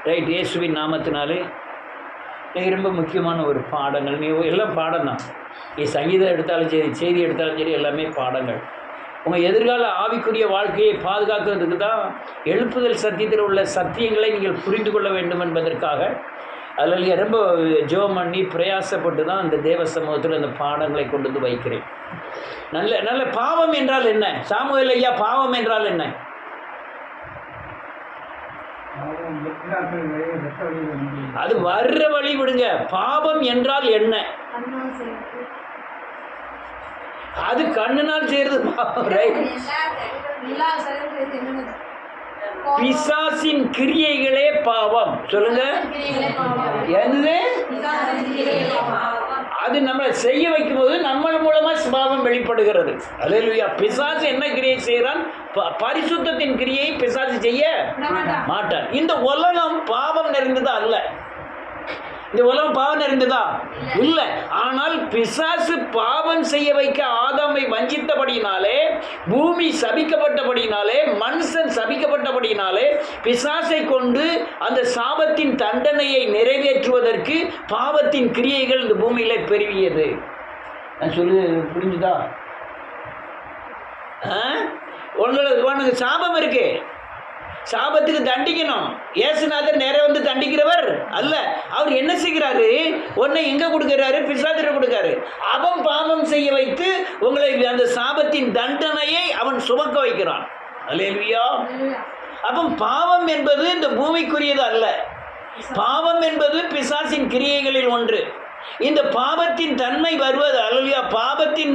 Right. இயேசுவின் நாமத்தினாலே ரொம்ப முக்கியமான ஒரு பாடங்கள். நீ எல்லாம் பாடம் தான். நீ சங்கீதம் எடுத்தாலும் சரி, செய்தி எடுத்தாலும் சரி, எல்லாமே பாடங்கள். உங்கள் எதிர்கால ஆவிக்குரிய வாழ்க்கையை பாதுகாக்கிறதுக்கு தான் எழுப்புதல் சத்தியத்தில் உள்ள சத்தியங்களை நீங்கள் புரிந்து கொள்ள வேண்டும் என்பதற்காக அதில் ரொம்ப ஜெபம் பண்ணி பிரயாசப்பட்டு தான் அந்த தேவ சமூகத்தில் அந்த பாடங்களை கொண்டு வந்து வைக்கிறேன். நல்ல நல்ல பாவம் என்றால் என்ன? சாமுவேல் ஐயா, பாவம் என்றால் என்ன? அது வர்ற வழி விடுங்க. பாவம் என்றால் என்ன? அது கண்ணுனால் செய்யறது பாவம். பிசாசின் கிரியைகளே பாவம். சொல்லுங்க. என்னது? அது நம்மளை செய்ய வைக்கும் போது நம்ம மூலமா பாவம் வெளிப்படுகிறது. அல்லேலூயா. பிசாசு என்ன கிரியை செய்யறான்? பரிசுத்தத்தின் கிரியை பிசாசு செய்ய மாட்டான். இந்த உலகம் பாவம் நிறைந்ததா? அல்ல. இந்த உலகம் பாவம் நிறைந்ததா? இல்லை. ஆனால் பிசாசு பாவம் செய்ய வைக்க ஆதாமை வஞ்சித்தபடினாலே, பூமி சபிக்கப்பட்டபடினாலே, மனுஷன் சபிக்கப்பட்டபடினாலே, பிசாசை கொண்டு அந்த சாபத்தின் தண்டனையை நிறைவேற்றுவதற்கு பாவத்தின் கிரியைகள் இந்த பூமியில பெருகியது. நான் சொல்லு, புரிஞ்சுதா? உனக்கு சாபம் இருக்கு, சாபத்துக்கு தண்டிக்கணும். இயேசுநாதர் நேர வந்து தண்டிக்கிறவர் அல்ல. அவர் என்ன செய்கிறாரு? உன்னை எங்க கொடுக்கிறாரு? பிசாசிட்ட கொடுக்காரு. அவன் பாவம் செய்ய வைத்து உங்களை அந்த சாபத்தின் தண்டனையை அவன் சுமக்க வைக்கிறான். அல்லேலூயா. அப்போ பாவம் என்பது இந்த பூமிக்குரியது அல்ல. பாவம் என்பது பிசாசின் கிரியைகளில் ஒன்று. இந்த பாவத்தின் தன்மை வருவது அல்லையா? பாவத்தின்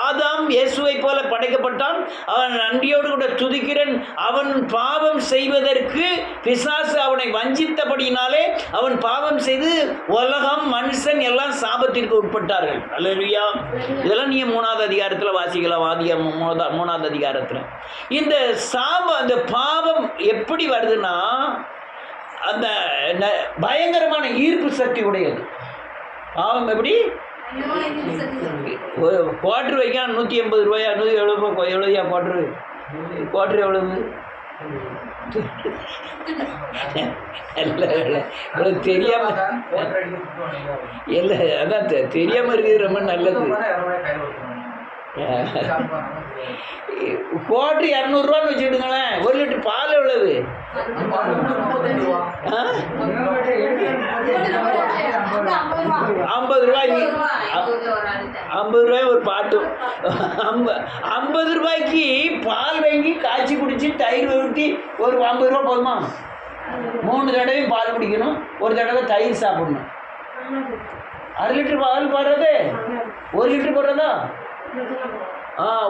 ஆதாம் இயேசுவை போல படைக்கப்பட்டான். அவன் நன்றியோடு கூட துதிக்கிறேன். அவன் பாவம் செய்வதற்கு பிசாசு அவனை வஞ்சித்தபடினாலே அவன் பாவம் செய்து உலகம் மனுஷன் எல்லாம் சாபத்திற்கு உட்பட்டார்கள். அல்லேலூயா. இதெல்லாம் நீ 3வது அதிகாரத்தில் வாசிக்கலாம். 3வது அதிகாரத்தில் இந்த அந்த பாவம் எப்படி வருதுன்னா, அந்த பயங்கரமான ஈர்ப்பு சக்தி உடையது. பாவம் எப்படி? குவார்டர் வைக்க 180 ரூபாயா? 170 எவ்வளோயா குவார்டரு? குவார்டர் எவ்வளவு? தெரியாம இல்லை, அதான் தெரியாம இருக்குது. ரொம்ப நல்லது. குவார்டர் 200 ரூபான்னு வச்சுக்கிடுங்களேன். 1 லிட்டர் பால் எவ்வளவு? 50 ரூபாய்க்கு. 50 ரூபாய் ஒரு பாட்டும். 50 ரூபாய்க்கு பால் வாங்கி காய்ச்சி குடிச்சு தயிர் ஊற்றி ஒரு 50 ரூபா போதுமா? 3 தடவையும் பால் குடிக்கணும், ஒரு தடவை தயிர் சாப்பிடணும். 1/2 லிட்டர் பால் போடுறது, 1 லிட்டர் போடுறதா?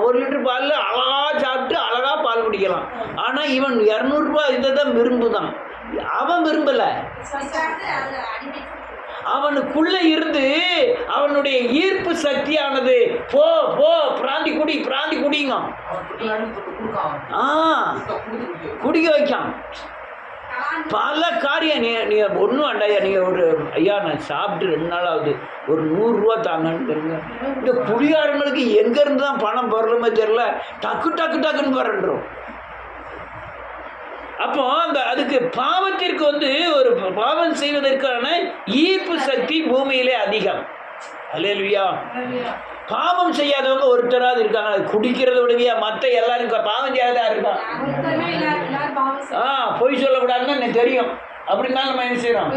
1 லிட்டர் பாலில் அழகாக சாப்பிட்டு அழகாக பால் குடிக்கலாம். ஆனால் இவன் 200 ரூபாய் இதை தான் விரும்புதான். அவன் விரும்பலை. அவனுக்குள்ளே இருந்து அவனுடைய ஈர்ப்பு சக்தியானது போ போ பிராந்தி குடி பிராந்தி குடிங்க குடிக்க வைக்கான். பல காரியம். நீ ஒன்றும் வேண்டாயா, நீங்கள் ஒரு ஐயா நான் சாப்பிட்டு 2 நாள் ஆகுது, ஒரு 100 ரூபா தாங்கன்னு தெரியுங்க. இந்த குடிகாரங்களுக்கு எங்கேருந்து தான் பணம் போடுறோமே தெரியல, டக்கு டக்கு டக்குன்னு போறன்றோம். அப்போ அதுக்கு பாவத்திற்கு ஒரு பாவம் செய்வதற்கான ஈர்ப்பு சக்தி பூமியிலே அதிகம். அல்லேலூயா. பாவம் செய்யாதவங்க ஒருத்தராது இருக்காங்க. குடிக்கிறத விடுவியா, மற்ற எல்லாரும் பாவம் செய்யாதா இருக்கான். பொய் சொல்லக்கூடாதுன்னு எனக்கு தெரியும். அப்படின்னா நம்ம என்ன செய்யறோம்?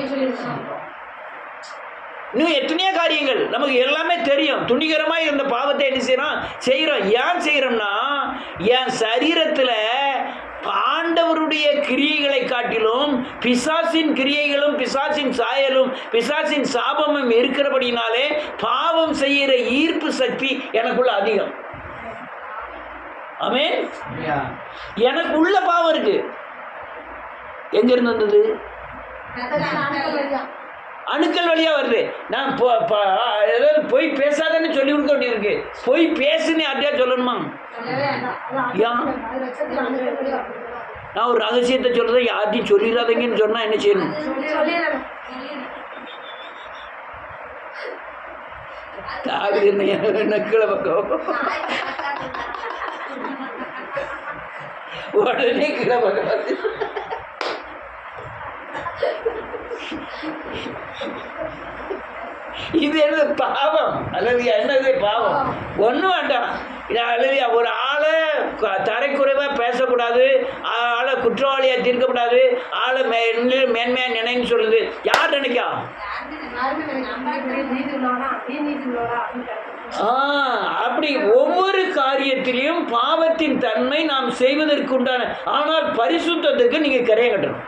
இன்னும் எத்தனையோ காரியங்கள் நமக்கு எல்லாமே தெரியும். துணிகரமாக இருந்த பாவத்தை என்ன செய்கிறோம்? ஏன் செய்கிறோம்னா, என் சரீரத்தில் ஆண்டவருடைய கிரியைகளை காட்டிலும் பிசாசின் கிரியைகளும் பிசாசின் சாயலும் பிசாசின் சாபமும் இருக்கிறபடினாலே பாவம் செய்கிற ஈர்ப்பு சக்தி எனக்குள்ள அதிகம். ஆமென். எனக்கு உள்ள பாவம் இருக்கு. எங்கிருந்து வந்தது? அணுக்கள் வழியா வருது. நான் ஏதாவது பொய் பேசாதன்னு சொல்லி கொடுக்க வேண்டியிருக்கு. பொய் பேசுன்னு யார்ட்டையா சொல்லணுமா? நான் ஒரு ரகசியத்தை சொல்றேன், யார்ட்டையும் சொல்லிடாதீங்கன்னு சொன்னா என்ன செய்யணும்? கீழே பக்கம் உடனே கீழே பக்கம் இது என்ன பாவம்? அல்லது என்னது பாவம்? ஒன்றும் வேண்டாம். அல்லது ஒரு ஆளை தரைக்குறைவாக பேசக்கூடாது, ஆளை குற்றவாளியாக தீர்க்கக்கூடாது, ஆளை மேன்மையாக நினைன்னு சொல்லுது. யார் நினைக்கா? அப்படி ஒவ்வொரு காரியத்திலையும் பாவத்தின் தன்மை நாம் செய்வதற்கு உண்டான. ஆனால் பரிசுத்தத்துக்கு நீங்க கரையம் கட்டணும்.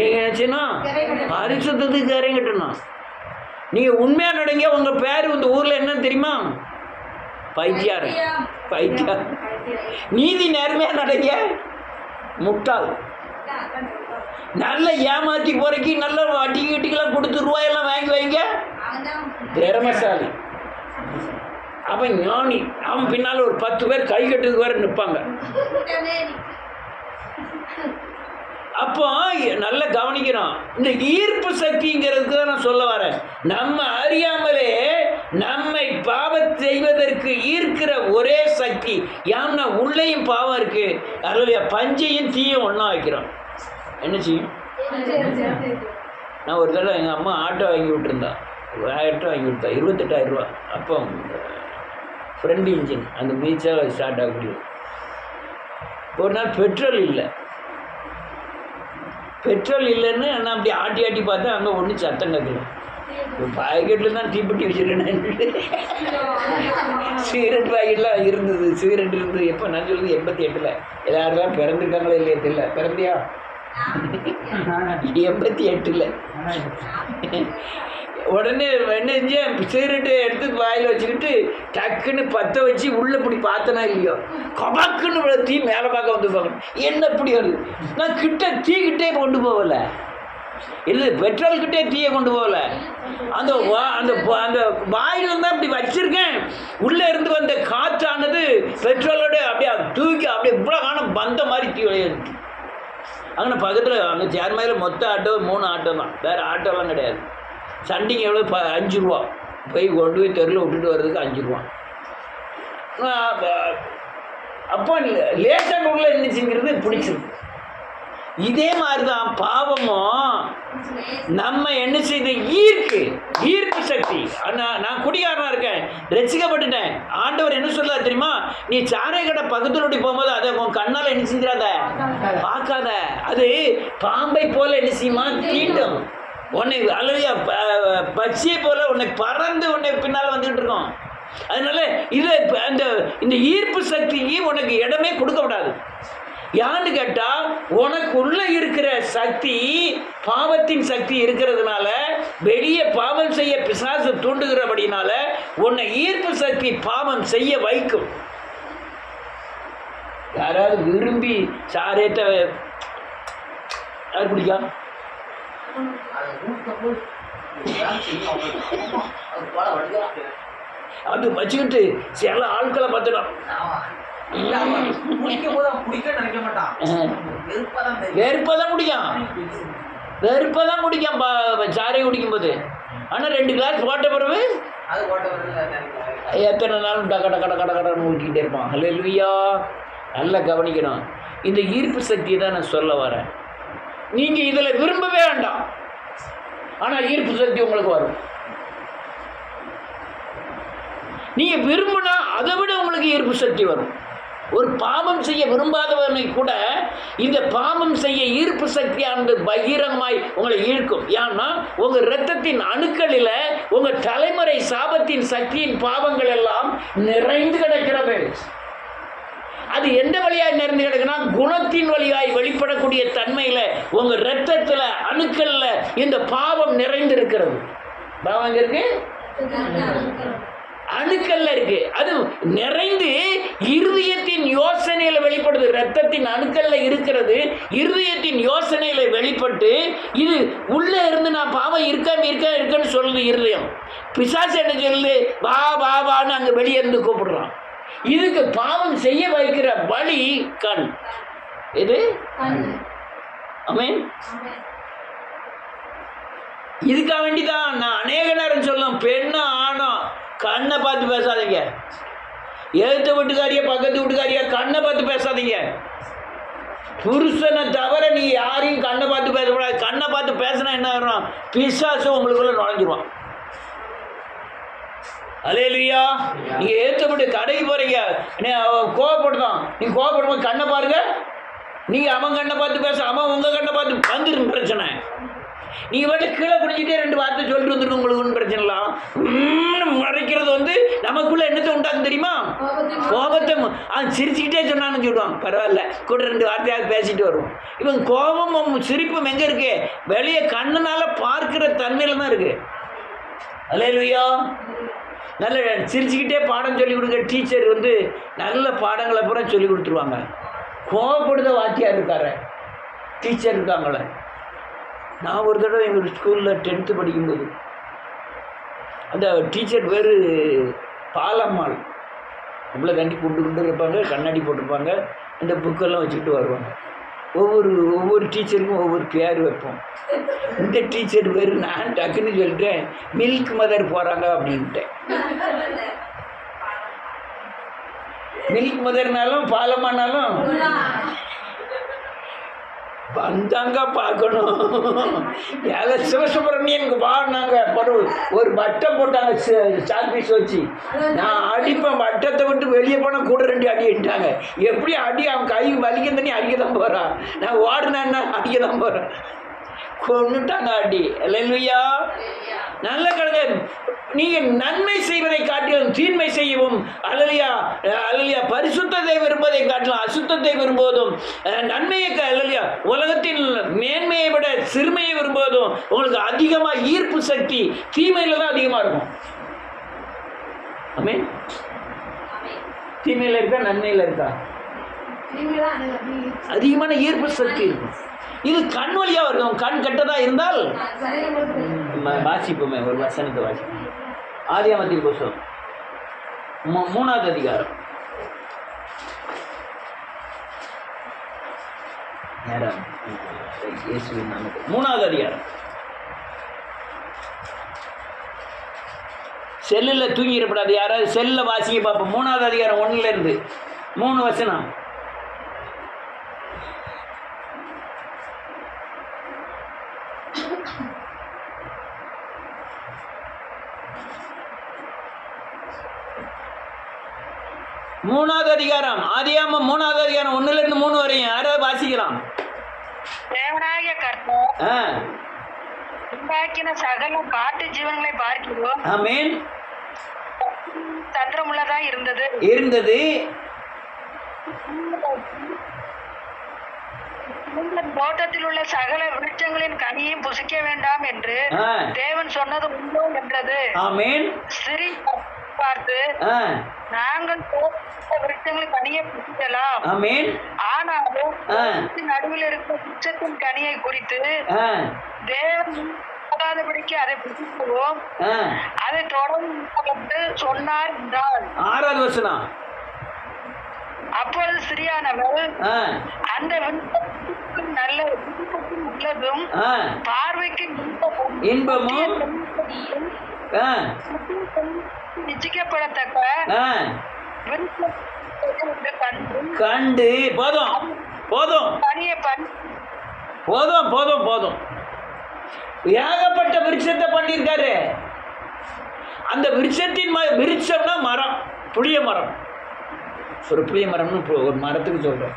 ஏன்னா பரிசுத்தத்துக்கு கரையம் கட்டணும். நீங்க உண்மையா நடங்க. உங்க பேர் இந்த ஊர்ல என்னன்னு தெரியுமா? பைத்தியார். பைத்தியார். நீதி நேர்மையா நடங்க, முட்டாள். நல்ல ஏமாத்தி போறக்கு நல்ல வட்டி கட்டிக்கெல்லாம் கொடுத்து ரூபாயெல்லாம் வாங்கி வைங்க, திறமசாலி. அவன் ஞானி. அவன் பின்னால் ஒரு 10 பேர் கை கட்டுறதுக்கு வேற நிற்பாங்க. அப்போ நல்லா கவனிக்கணும். இந்த ஈர்ப்பு சக்திங்கிறதுக்கு தான் நான் சொல்ல வரேன். நம்ம அறியாமலே நம்மை பாவம் செய்வதற்கு ஈர்க்கிற ஒரே சக்தி யாருன்னா உள்ளேயும் பாவம் இருக்கு. அதில் பஞ்சையும் தீயும் ஒன்றா வைக்கிறோம். என்ன செய்யும்? நான் ஒரு தடவை எங்கள் அம்மா ஆட்டோ வாங்கி விட்டுருந்தா, 1000 ரூபா வாங்கி கொடுத்தா, 28,000 ரூபா. அப்போ ஃப்ரண்ட் இன்ஜின் அந்த மீச்சாக ஸ்டார்ட் ஆகக்கூடிய. ஒரு நாள் பெட்ரோல் இல்லை. பெட்ரோல் இல்லைன்னு நான் அப்படி ஆட்டி ஆட்டி பார்த்தேன். அங்கே ஒன்றும் சத்தம் கேட்கல. பாக்கெட்டில் தான் தீப்பெட்டி வச்சுருக்கேன். சிகரெட் பாக்கெட்லாம் இருந்தது. சிகரெட் இருந்தது. எப்போ நான் சொல்லுது 88. எல்லாரும் பிறந்திருக்காங்களா இல்லையா தெரியல. பிறந்தியா? 88. உடனே என்ன செஞ்சேன், சிகரெட்டை எடுத்து வாயில் வச்சுக்கிட்டு டக்குன்னு பற்ற வச்சு உள்ளே இப்படி பார்த்தனா இல்லையோ, கபாக்குன்னு தீ மேலே பார்க்க வந்து போகணும். என்ன இப்படி வருது? நான் தீக்கிட்டே கொண்டு போகல. இல்லை, பெட்ரோல்கிட்டே தீயை கொண்டு போகல. அந்த அந்த அந்த வாயில் தான் இப்படி வச்சிருக்கேன். உள்ளே இருந்து வந்த காற்றானது பெட்ரோலோட அப்படியே தூக்கி அப்படியே இவ்வளோ காணம் வந்த மாதிரி தீ விளையாடுச்சு. அங்கே பக்கத்தில் அங்கே சேர்மையில் மொத்த ஆட்டோ 3 ஆட்டோ தான், வேறு ஆட்டோலாம் கிடையாது. சண்டிங்க எவ்வளோ? 5 ரூபா. போய் கொண்டு போய் தெருவில் விட்டுட்டு வர்றதுக்கு 5 ரூபா. அப்போ லேசாக உள்ள என்னச்சுங்கிறது பிடிச்சிருக்கு. இதே மாதிரி தான் பாவமும் நம்ம என்ன செய்த ஈர்ப்பு சக்தி. நான் குடிகாரனாக இருக்கேன், ரசிக்கப்பட்டுட்டேன். ஆண்டவர் என்ன சொல்ல தெரியுமா? நீ சாரை கடை பக்கத்தில் ஓடி போகும்போது அதை உன் கண்ணால் என்ன செஞ்சிடாத, பார்க்காத. அது பாம்பை போல என்ன செய்யுமா? தீண்டும். உன்னை அலையா பச்சையை போல உன்னை பறந்து உன்னை பின்னால் வந்துகிட்டு இருக்கோம். அதனால இதை இந்த ஈர்ப்பு சக்திக்கு உனக்கு இடமே கொடுக்க விடாது. யான்னு கேட்டால் உனக்குள்ள இருக்கிற சக்தி பாவத்தின் சக்தி இருக்கிறதுனால வெளியே பாவம் செய்ய பிசாசு தூண்டுகிறபடினால உன்னை ஈர்ப்பு சக்தி பாவம் செய்ய வைக்கும். யாராவது விரும்பி சாரேட்ட யார் பிடிக்கா? அது வச்சுக்கிட்டு சில ஆட்களை பார்த்துடும். வெறுப்பதான் குடிக்கும் சாரை குடிக்கும்போது. ஆனால் 2 கிளாஸ் போட்ட பிறகு எத்தனை நாளும் கடன்னு ஊற்றிக்கிட்டே இருப்பான். ஹல்லேலூயா. நல்லா கவனிக்கணும். இந்த ஈர்ப்பு சக்தியை தான் நான் சொல்ல வரேன். நீங்கள் இதில் விரும்பவே வேண்டாம், ஆனால் ஈர்ப்பு சக்தி உங்களுக்கு வரும். நீங்கள் விரும்பினா அதை விட உங்களுக்கு ஈர்ப்பு சக்தி வரும். ஒரு பாவம் செய்ய விரும்பாதவனை கூட இந்த பாவம் செய்ய ஈர்ப்பு சக்தியானது பகிரங்கமாய் உங்களை ஈர்க்கும். ஏன்னா உங்கள் இரத்தத்தின் அணுக்களில் உங்கள் தலைமுறை சாபத்தின் சக்தியின் பாவங்கள் எல்லாம் நிறைந்து கிடக்கிறது. அது எந்த வழியாய் நிறைந்து கிடக்குன்னா குணத்தின் வழியாய் வெளிப்படக்கூடிய தன்மையில் உங்கள் இரத்தத்தில் அணுக்கள்ல இந்த பாவம் நிறைந்து இருக்கிறது. பாவம் எங்க இருக்கு? அணுக்கல்ல இருக்கு. அது நிறைந்து இருதயத்தின் யோசனையில வெளிப்படுது. இரத்தத்தின் அணுக்கல்ல இருக்கிறது, இருதயத்தின் யோசனையில வெளிப்பட்டு இது உள்ள இருந்து நான் பாவம் இருக்கன்னு சொல்லுது இருதயம். பிசாசு என்ன சொல்லுது? வான்னு அங்க வெளியே இருந்து கூப்பிடுறான். இதுக்கு பாவம் செய்ய வைக்கிற வழி கண். இது ஆமென். இதுக்காக வேண்டிதான் நான் அநேக நேரம் சொல்லும், பெண்ணும் ஆணும் கண்ணை பார்த்து பேசாதீங்க. எழுத்த வீட்டுக்காரியா பக்கத்து வீட்டுக்காரியா கண்ணை பார்த்து பேசாதீங்க. புருஷனை தவிர நீ யாரையும் கண்ணை பார்த்து பேசக்கூடாது. கண்ணை பார்த்து பேசினா என்ன ஆகும்? பிசாசு உங்களுக்குள்ள நுழைஞ்சிருவான். அல்லேலூயா. நீங்க ஏற்றப்பட்டு கடைக்கு போறீங்க, கோவப்படுதான், நீங்க கோவப்படும்போது கண்ணை பாருங்க. நீங்க அவன் கண்ணை பார்த்து பேச, அவன் உங்க கண்ணை பார்த்து வந்துடும் பிரச்சனை. நீங்க வந்து கீழே குடிச்சிட்டே 2 வார்த்தை சொல்லிட்டு வந்துடும், உங்களுக்கு ஒன்றும் பிரச்சனை இல்லை. மறைக்கிறது வந்து நமக்குள்ள என்னத்தை உண்டாக்கும் தெரியுமா? கோபத்தை. சிரிச்சுக்கிட்டே சொன்னான்னு சொல்லுவான், பரவாயில்ல கூட 2 வார்த்தையாக பேசிட்டு வருவோம். இவன் கோபமும் சிரிப்பும் எங்க இருக்கு? வெளியே கண்ணுனால பார்க்கிற தன்மையில தான் இருக்கு. அல்லேலூயா. நல்ல சிரிச்சுக்கிட்டே பாடம் சொல்லி கொடுக்குற டீச்சர் வந்து நல்ல பாடங்களை பூரா சொல்லி கொடுத்துருவாங்க. கோபப்படுத வாத்தியார் இருக்காரு, டீச்சர் இருக்காங்கள. நான் ஒரு தடவை எங்கள் ஸ்கூலில் 10th படிக்கும்போது அந்த டீச்சர் பேர் பாலம்மாள். நம்மளை கண்டி கொண்டு இருப்பாங்க, கண்ணாடி போட்டிருப்பாங்க, இந்த புக்கெல்லாம் வச்சுக்கிட்டு வருவாங்க. ஒவ்வொரு டீச்சருக்கும் ஒவ்வொரு பேர் வைப்போம். இந்த டீச்சர் பேர் நான் டக்குன்னு சொல்லிட்டேன், மில்க் மதர் போகிறாங்க அப்படின்ட்டேன். மில்க் மதர்னாலும் பாலம்மானாலும் வந்தாங்க பார்க்கணும். ஏழை சிவசுப்ரமணியனுக்கு வாடினாங்க, ஒரு வட்டம் போட்டாங்க சாக்பீஸ் வச்சு. நான் அடிப்பேன், வட்டத்தை விட்டு வெளியே போனால் கூட 2 அடி அடிட்டாங்க. எப்படி அடி? அவன் கை வலிக்க தண்ணி அடிக்க தான் போகிறான். நான் ஓடினேன்னா அடிக்க தான் போகிறேன். கொண்டுட்டாங்க அடி. அல்லேலூயா. நல்ல கழுதை. நீங்கள் நன்மை செய்வதை காட்டிலும் தீன்மை செய்யவும், அல்லேலூயா அல்லேலூயா, பரிசுத்தத்தை விரும்புவதை காட்டிலும் அசுத்தத்தை விரும்புவதும், நன்மையை அல்லேலூயா உலகத்தின் மேன்மையை விட சிறுமையை விரும்புவதும் உங்களுக்கு அதிகமாக ஈர்ப்பு சக்தி தீமையில தான் அதிகமாக இருக்கும். ஆமென். தீமையில் இருக்கா நன்மையில் இருக்கா? அதிகமான ஈர்ப்பு சக்தி இருக்கும். இது கண் வழியாக இருக்கும். கண் கெட்டதா இருந்தால் வாசிப்போமே, ஒரு வசனத்தை வாசிப்போம். ஆதியாகமத்தின் புத்தகம் 3வது அதிகாரம். இயேசுவின் நாமத்தில் 3வது அதிகாரம். செல்லில் தூங்கிடப்படாது. யாராவது செல்லில் வாசிக்க பார்ப்போம். 3வது அதிகாரம் 1லேருந்து 3 வசனம். மூணாவது அதிகாரம், ஆதியாகமம் 3வது அதிகாரம் 1லேருந்து 3 வரையும் யாராவது வாசிக்கலாம்? தேவனாகிய கர்த்தர் உண்டாக்கின சகல காட்டு ஜீவன்களை பார்க்கிறோம். ஆமென். தந்திரமுள்ளதா இருந்தது. தோட்டத்தில் உள்ள சகல விருட்சங்களின் கனியையும் புசிக்க வேண்டாம் என்று தேவன் சொன்னது உண்டோ என்றது. ஆமென். ஸ்திரீ பார்த்து, நாங்கள் விருட்சங்களின் கனியை புசிக்கலாம், ஆமென், ஆனாலும் நடுவில் இருக்கிற விருட்சத்தின் கனியை குறித்து தேவன் படிக்க அதை புசிக்குவோம், அதை தொடர்ந்து சொன்னார் என்றால். 6வது வசனம். அப்பொழுது ஸ்திரியானவள் அந்த நல்ல உள்ளதும் பார்வைக்கு இன்பமும் நிச்சயிக்கப்படத்தக்க கண்டு போதும் போதும் போதும் போதும் போதும். ஏகப்பட்ட விருட்சத்தை பண்ணியிருக்காரு. அந்த விருட்சத்தின் விருட்சம்னா மரம், புளிய மரம். ஒரு புளிய மரம்னு ஒரு மரத்துக்கு சொல்கிறேன்.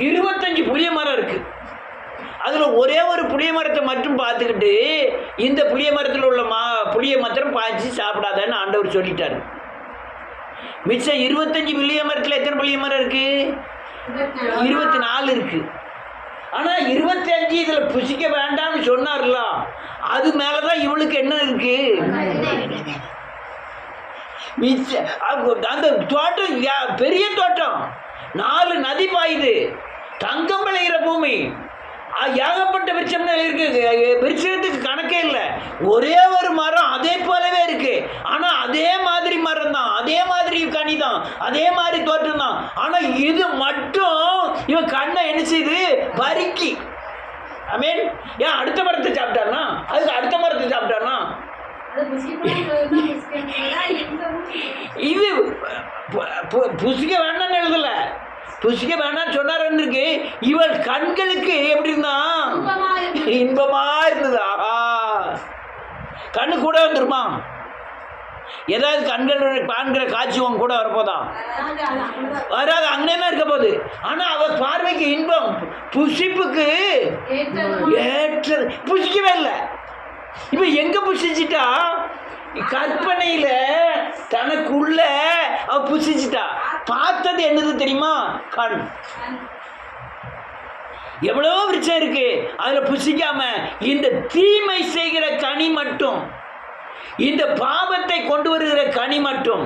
25 புளிய மரம் இருக்குது. அதில் ஒரே ஒரு புளிய மரத்தை மட்டும் பார்த்துக்கிட்டு இந்த புளிய மரத்தில் உள்ள புளிய மாத்திரம் பாய்ச்சி சாப்பிடாதன்னு ஆண்டவர் சொல்லிட்டார். மிச்சம் 25 புளிய மரத்தில் எத்தனை புளிய மரம் இருக்குது? 24 இருக்குது. ஆனால் 25 இதில் புசிக்க வேண்டாம்னு சொன்னார்ல, அது மேலே தான் இவளுக்கு என்ன இருக்கு? அந்த தோட்டம் பெரிய தோட்டம், 4 நதி பாயுது, தங்கம் விளைகிற பூமி, ஏகப்பட்ட விருட்சம்னா இருக்கு. விருட்சத்துக்கு கணக்கே இல்லை. ஒரே ஒரு மரம் அதே போலவே இருக்கு. ஆனால் அதே மாதிரி மரம் தான், அதே மாதிரி கனி தான், அதே மாதிரி தோட்டம் தான். ஆனால் இது மட்டும் இவன் கண்ணை என்ன செய்து பறிக்கி. ஐ மீன், ஏன் அடுத்த மரத்தை சாப்பிட்டானா? அதுக்கு அடுத்த மரத்தை சாப்பிட்டானா? இது புசிக்க வேண்டாம்னு எழுதல, புசிக்க வேணாம்னு சொன்னாருன்னு இருக்கு. இவள் கண்களுக்கு எப்படி இருந்தான்? இன்பமா இருந்ததா? கண்ணு கூட வந்துருமா? ஏதாவது கண்கள் காண்கிற காட்சி உங்க கூட வரப்போதா? வராது, அங்கே தான் இருக்க போகுது. ஆனா அவ பார்வைக்கு இன்பம், புசிப்புக்கு ஏற்றது. புசிக்கவே இல்லை. இப்ப எங்க புசிச்சிட்டா? கற்பனையில தனக்குள்ள அவ புசிச்சிட்டா. பார்த்தது என்னது தெரியுமா? கண். எவ்வளவோ விருட்சம் இருக்கு, அதுல புசிக்காம இந்த தீமை செய்கிற கனி மட்டும், இந்த பாவத்தை கொண்டு வருகிற கனி மட்டும்,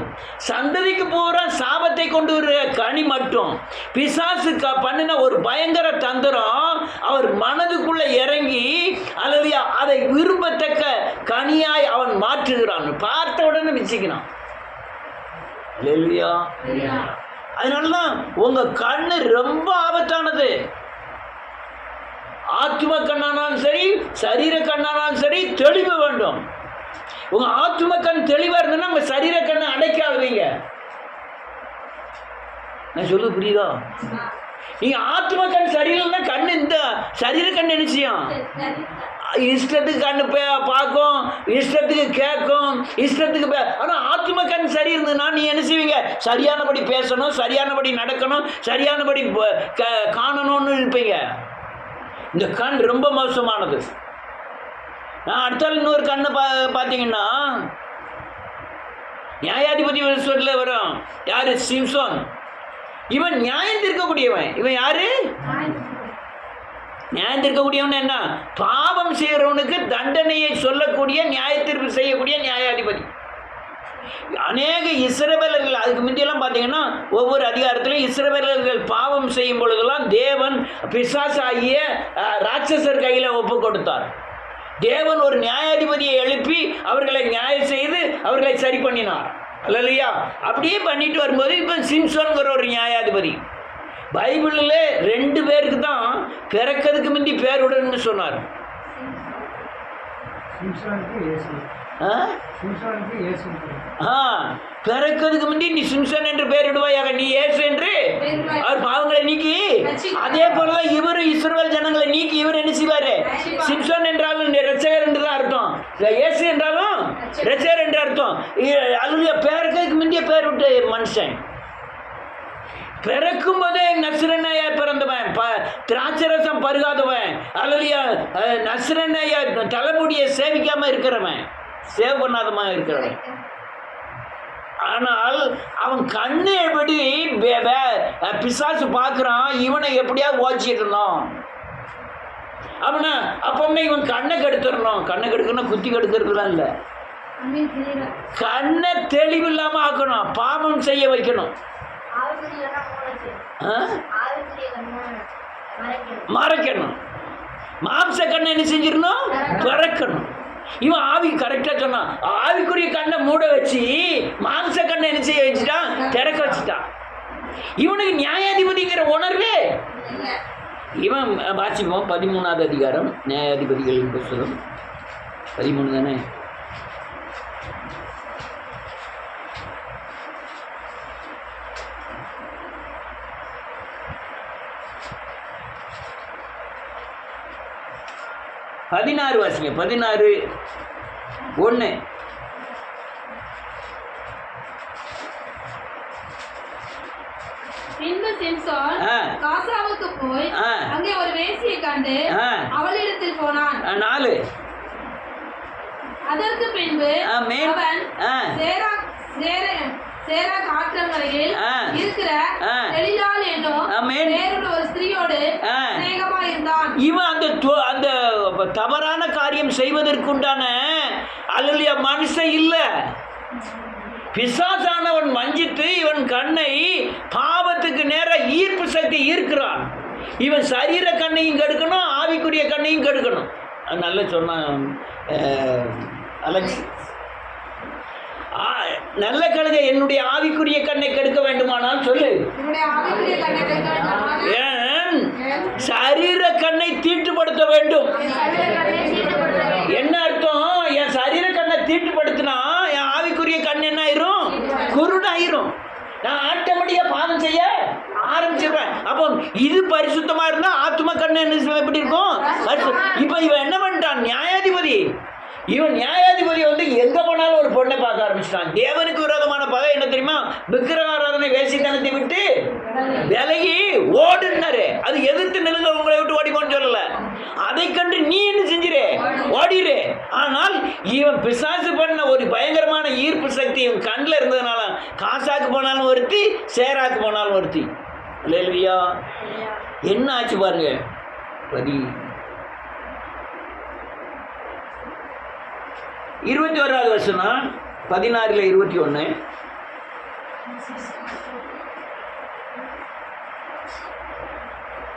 சந்ததிக்கு பூரா சாபத்தை கொண்டு வருகிற கனி மட்டும், பிசாசு பண்ணின ஒரு பயங்கர தந்திரம் அவர் மனதுக்குள்ள இறங்கி அல்லையா அதை விரும்பத்தக்க கனியாய் அவன் மாற்றுகிறான். பார்த்த உடனே மிச்சிக்கிறான். அதனாலதான் உங்க கண்ணு ரொம்ப ஆபத்தானது. ஆத்ம கண்ணானாலும் சரி, சரீர கண்ணானாலும் சரி, தெளிவு வேண்டும். உங்க ஆத்ம கண் தெளிவா இருந்ததுன்னா உங்க சரீர கண்ணை அடைக்காதுவீங்க. நான் சொல்ல புரியுதா? நீங்க ஆத்ம கண் சரியில்லைன்னா கண்ணு இந்த சரீர கண் என்ன செய்யும்? இஷ்டத்துக்கு கண்ணு பார்க்கும், இஷ்டத்துக்கு கேட்கும், இஷ்டத்துக்கு ஆனா ஆத்ம கண் சரி இருந்ததுன்னா நீ என்ன செய்வீங்க? சரியானபடி பேசணும், சரியானபடி நடக்கணும், சரியானபடி காணணும்னு இருப்பீங்க. இந்த கண் ரொம்ப மோசமானது. நான் அடுத்தால் இன்னொரு கண்ணை பார்த்தீங்கன்னா நியாயாதிபதி வருஷத்தில் வரும். யாரு? சிம்சோன். இவன் நியாயம் தீர்க்கக்கூடியவன். இவன் யாரு? நியாயம் தீர்க்கக்கூடியவன். என்ன? பாவம் செய்கிறவனுக்கு தண்டனையை சொல்லக்கூடிய, நியாய தீர்ப்பு செய்யக்கூடிய நியாயாதிபதி. அநேக இஸ்ரவேலர்கள் அதுக்கு முந்தியெல்லாம் பார்த்தீங்கன்னா ஒவ்வொரு அதிகாரத்திலும் இஸ்ரவேலர்கள் பாவம் செய்யும் பொழுதெல்லாம் தேவன் பிசாசு ஆகிய ராட்சசர் கையில் ஒப்பு கொடுத்தார். தேவன் ஒரு நியாயாதிபதியை எழுப்பி அவர்களை நியாயம் செய்து அவர்களை சரி பண்ணினார். அல்லையா? அப்படியே பண்ணிட்டு வரும்போது இப்போ சிம்சோன்கிற ஒரு நியாயாதிபதி. பைபிளில் 2 பேருக்கு தான் பிறக்கிறதுக்கு முந்தி பேருடன் சொன்னார். பிறக்கிறதுக்கு முந்தி நீ சிம்சன் என்று பெயரிடுவாயாக, நீ இயேசு என்று அவர் பாவங்களை நீக்கி. அதே போலதான் இவரு இஸ்ரவேல் ஜனங்களை நீக்கி இவர் என்ன செய்வாரு? சிம்சன் என்றாலும் ரட்சகர் என்று தான் அர்த்தம், இயேசு என்றாலும் ரட்சகர் என்று அர்த்தம். அதுல பிறக்கிறதுக்கு முந்தைய பேர் விட்டு மனுஷன் பிறக்கும் போதே நஸ்ரனையா பிறந்தவன், திராட்சரசம் பருகாதவன், அல்லையா நஸ்ரனையா தலைமுடியை சேவிக்காம இருக்கிறவன், சேவ் பண்ணாதவன் இருக்கிறவன். ஆனால் அவன் கண்ணு எப்படி பிசாசு பார்க்குறான், இவனை எப்படியாவது ஓச்சிடணும் அப்படின்னா அப்பமே இவன் கண்ணை கெடுத்துடணும். கண்ணை கெடுக்கணும், குத்தி கெடுக்கிறதுலாம் இல்லை, கண்ணை தெளிவில்லாம ஆக்கணும், பாவம் செய்ய வைக்கணும், மறைக்கணும். மாம்ச கண்ணை என்ன செஞ்சிடணும்? திறக்கணும். இவன் ஆவி கரெக்டா சொன்னான். ஆவிக்குரிய கண்ணை மூட வச்சு மாம்ச கண்ணை என்ன செய்ய வச்சுட்டான்? திறக்க வச்சுட்டான். இவனுக்கு நியாயாதிபதிங்கிற உணர்வே இவன் வாசிப்போம். 13வது அதிகாரம் நியாயாதிபதிகளின் புத்தகம் 13 தானே? வாசிங்க. 16:1. பின்பு சிம்சோன் காசாவுக்கு போய் அங்கே ஒரு வேசியை கண்டு அவளிடத்தில் போனான். 4. அதற்கு பின்பு அவன் சேரா காற்றங்கரையில் இருக்கிற தெளிலாள் என்னும் வேறொரு ஒரு ஸ்திரீயோடு சிநேகமா இருந்தான். இவன் அந்த தவறான காரியம் செய்வதற்குண்டான அல்லையா மனுஷன் இல்ல, பிசாசானவன் மஞ்சித்து இவன் கண்ணை பாவத்துக்கு நேர ஈர்ப்பு சக்தி ஈர்க்கிறான். இவன் சரீர கண்ணையும் கெடுக்கணும், ஆவிக்குரிய கண்ணையும் கெடுக்கணும். நல்லா சொன்னான் அலெக்ஸ். நல்ல கழுதை என்னுடைய ஆவிக்குரிய கண்ணை கெடுக்க வேண்டுமானால் சொல்லு. ஏன் சரீர கண்ணை தீட்டுப்படுத்த வேண்டும். என்ன அர்த்தம்? என் சரீர கண்ணை தீட்டுப்படுத்தினா என் ஆவிக்குரிய கண் என்ன ஆயிரும்? குருடாயிரும். நான் ஆட்டோமேட்டிக்கா பாவம் செய்ய ஆரம்பிச்சிருவேன். இது பரிசுத்தமா இருந்தா ஆத்தும கண்ணு எப்படி இருக்கும்? இப்ப இவன் என்ன பண்ணிட்டான்? நியாயாதிபதி. இவன் நியாயாதிபதி வந்து எங்க போனாலும் ஒரு பொண்ணை பார்க்க ஆரம்பிச்சிட்டான். தேவனுக்கு விரோதமான பகை என்ன தெரியுமா? விக்கிரகாராதனை வேசித்தனத்தை விட்டு விலகி ஓடுனாரு. அது எதிர்த்து நிலுங்க, உங்களை விட்டு ஓடிக்கொண்டு சொல்லல. அதை கண்டு நீ என்ன செஞ்சிரு? ஓடிரு. ஆனால் இவன் பிசாசு பண்ண ஒரு பயங்கரமான ஈர்ப்பு சக்தி இவன் கண்ணில் இருந்ததுனால காசாக்கு போனாலும் ஒருத்தி, சேராக்கு போனாலும் ஒருத்தி. இல்லையா? என்ன ஆச்சு பாருங்க. 21வது வருஷம் 16:21.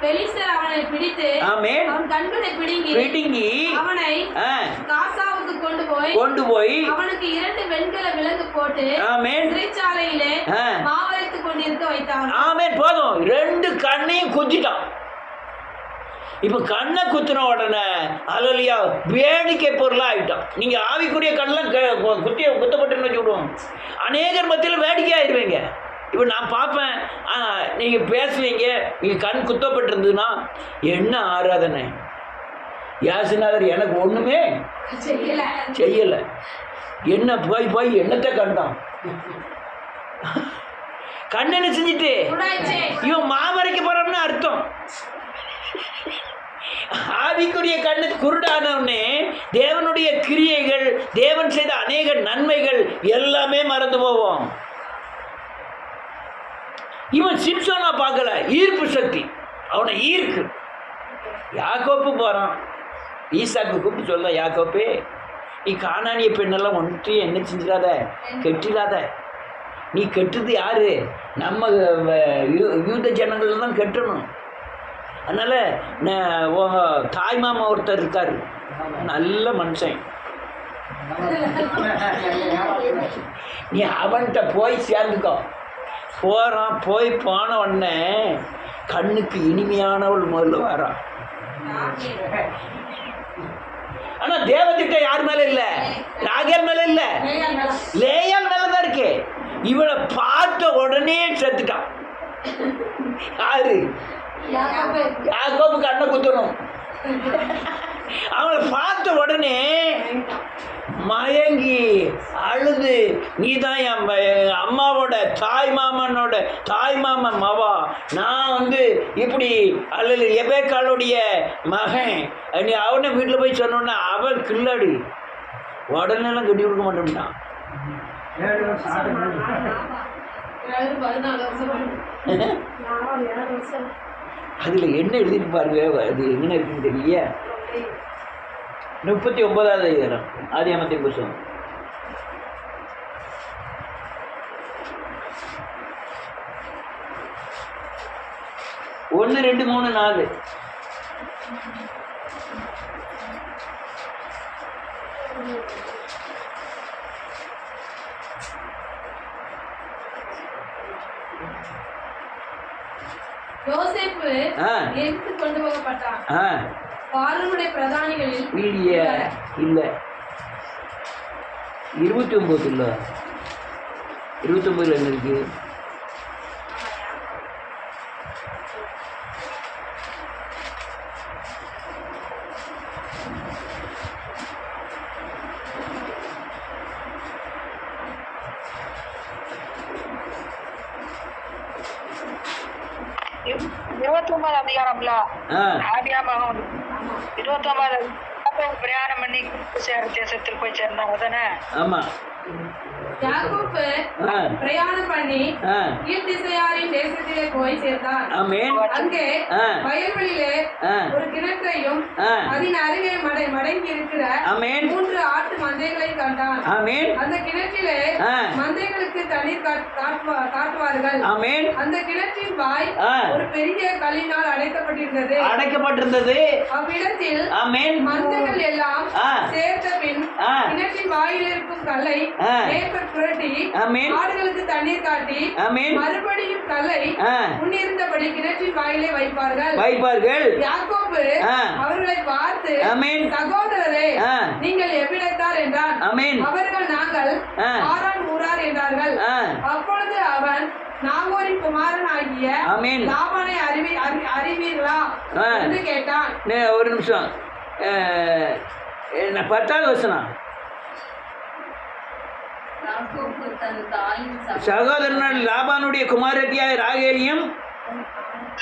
பெலிஸ்தர் அவனை பிடித்து அவன் கண்களை பிடுங்கி அவனை காசாவுக்கு கொண்டு போய் அவனுக்கு 2 வெண்கல விலங்கு போட்டு சிறைச்சாலையிலே மாவரைத்துக் கொண்டிருக்க வைத்தான். ஆமென். போதும். 2 கண்ணையும் குத்திட்டான். இப்ப கண்ணை குத்துன உடனே அல்லேலூயா வேடிக்கை பொருளா ஆயிட்டோம். நீங்க ஆவிக்குரிய கண்ணெல்லாம் குத்தப்பட்டுன்னு வச்சு விடுவோம். அநேகர் மத்தியில் வேடிக்கை ஆயிடுவீங்க. இப்போ நான் பார்ப்பேன், நீங்கள் பேசுவீங்க, நீங்கள் கண் குத்தப்பட்டிருந்ததுன்னா என்ன ஆராதனை. யாசினாதர் எனக்கு ஒன்றுமே செய்யலை. என்ன போய் என்னத்தை கண்டான்? கண்ணனை செஞ்சுட்டு இவன் மாமரைக்க போறோம்னு அர்த்தம். ஆவிக்குரிய கண்ணு குருடானவனே தேவனுடைய கிரியைகள், தேவன் செய்த அநேக நன்மைகள் எல்லாமே மறந்து போவோம். இவன் சிம்சோனா பார்க்கல, ஈர்ப்பு சக்தி அவனை ஈர்க்கு. யாக்கோப்பு போறான், ஈசாக்கு கூப்பிட்டு சொல்ல, யாக்கோப்பே நீ கானானிய பெண்ணெல்லாம் ஒன்றி என்ன செஞ்சிடாத, கெட்டிடாத. நீ கெட்டுது யாரு? நம்ம யூத ஜனங்கள் தான் கெட்டணும். அதனால் தாய் மாமா ஒருத்தர் இருக்கார், நல்ல மனுஷன். நீ அவன்கிட்ட போய் சேர்ந்துக்கோ. போகிறான். போன உடனே கண்ணுக்கு இனிமையானவள் முதல்ல வரான். ஆனால் தேவத்திட்ட யார் மேலே இல்லை? ராகேல் மேலே இல்லை, லேயால் மேலே தான் இருக்கு. இவனை பார்த்த உடனே செத்துட்டான். யாரு? யாக்கோபு கண்ணை குத்தணும். அவனை பார்த்த உடனே மயங்கி அழுது, நீ தான் என் அம்மாவோட தாய் மாமன் மவா, நான் வந்து இப்படி அல்லது எபேக்காளுடைய மகன். நீ அவனை வீட்டில் போய் சொன்னோன்னா அவன் கில்லாடி உடனேலாம் கட்டி கொடுக்க மாட்டேன்ட்டான். அதில் என்ன எழுதிட்டு பாருங்க, அது என்ன இருக்குன்னு தெரியல. 39வது அதிகாரம் ஆதியாகமத்தின் புத்தகம். ஒன்று 2 3 4. யோசேப்பு எடுத்து கொண்டு போகப்பட்டான். பார்வோனுடைய பிரதானிகளில் இல்ல 29 இல்ல 29 என்ன இருக்கு? அதிகாரம்ல ஆதியாகமம் 29 பிரயாணம் பண்ணி தேசத்தில் போய் சேர்ந்தாங்க தானே? ஆமா. யாக்கோபு பிரயாணம் பண்ணி கீழ் திசையாரின் தேசத்திலே போய் சேர்ந்தான். அங்கே வயல்வெளியிலே ஒரு கிணற்றையும் அதன் அருகே மடங்கி இருக்கிற 3 ஆட்டு மந்தைகளையும் கண்டான். அந்த கிணற்றிலே மந்தைகளுக்கு தண்ணீர் காட்டுவார்கள். அந்த கிணற்றின் வாய் ஒரு பெரிய கல்லினால் அடைக்கப்பட்டிருந்தது. அவ்விடத்தில் மந்தைகள் எல்லாம் சேர்த்த பின் கிணற்றின் வாயில் இருக்கும் கல்லை புரட்டி ஆமென் ஆடுகளுக்கு தண்ணீர் காட்டி ஆமென் மறுபடியும் கல்லை முன்னிருந்தபடி கிணற்றின் வாயிலே வைப்பார்கள். யாக்கோபு அவர்களை பார்த்து ஆமென் சகோதரரே நீங்கள் எவ்விடத்தார் என்றான். ஆமென் அவர்கள் நாங்கள் ஆரான் ஊரார் என்றார்கள். அப்பொழுது அவன் நாகோரின் குமாரன் ஆகிய லாபானை அறிவீர்களா என்று கேட்டான். ஒரு நிமிஷம், 10வது வசனம். சகோதரன் லாபானுடைய குமாரத்தியாய் ராகேலையும்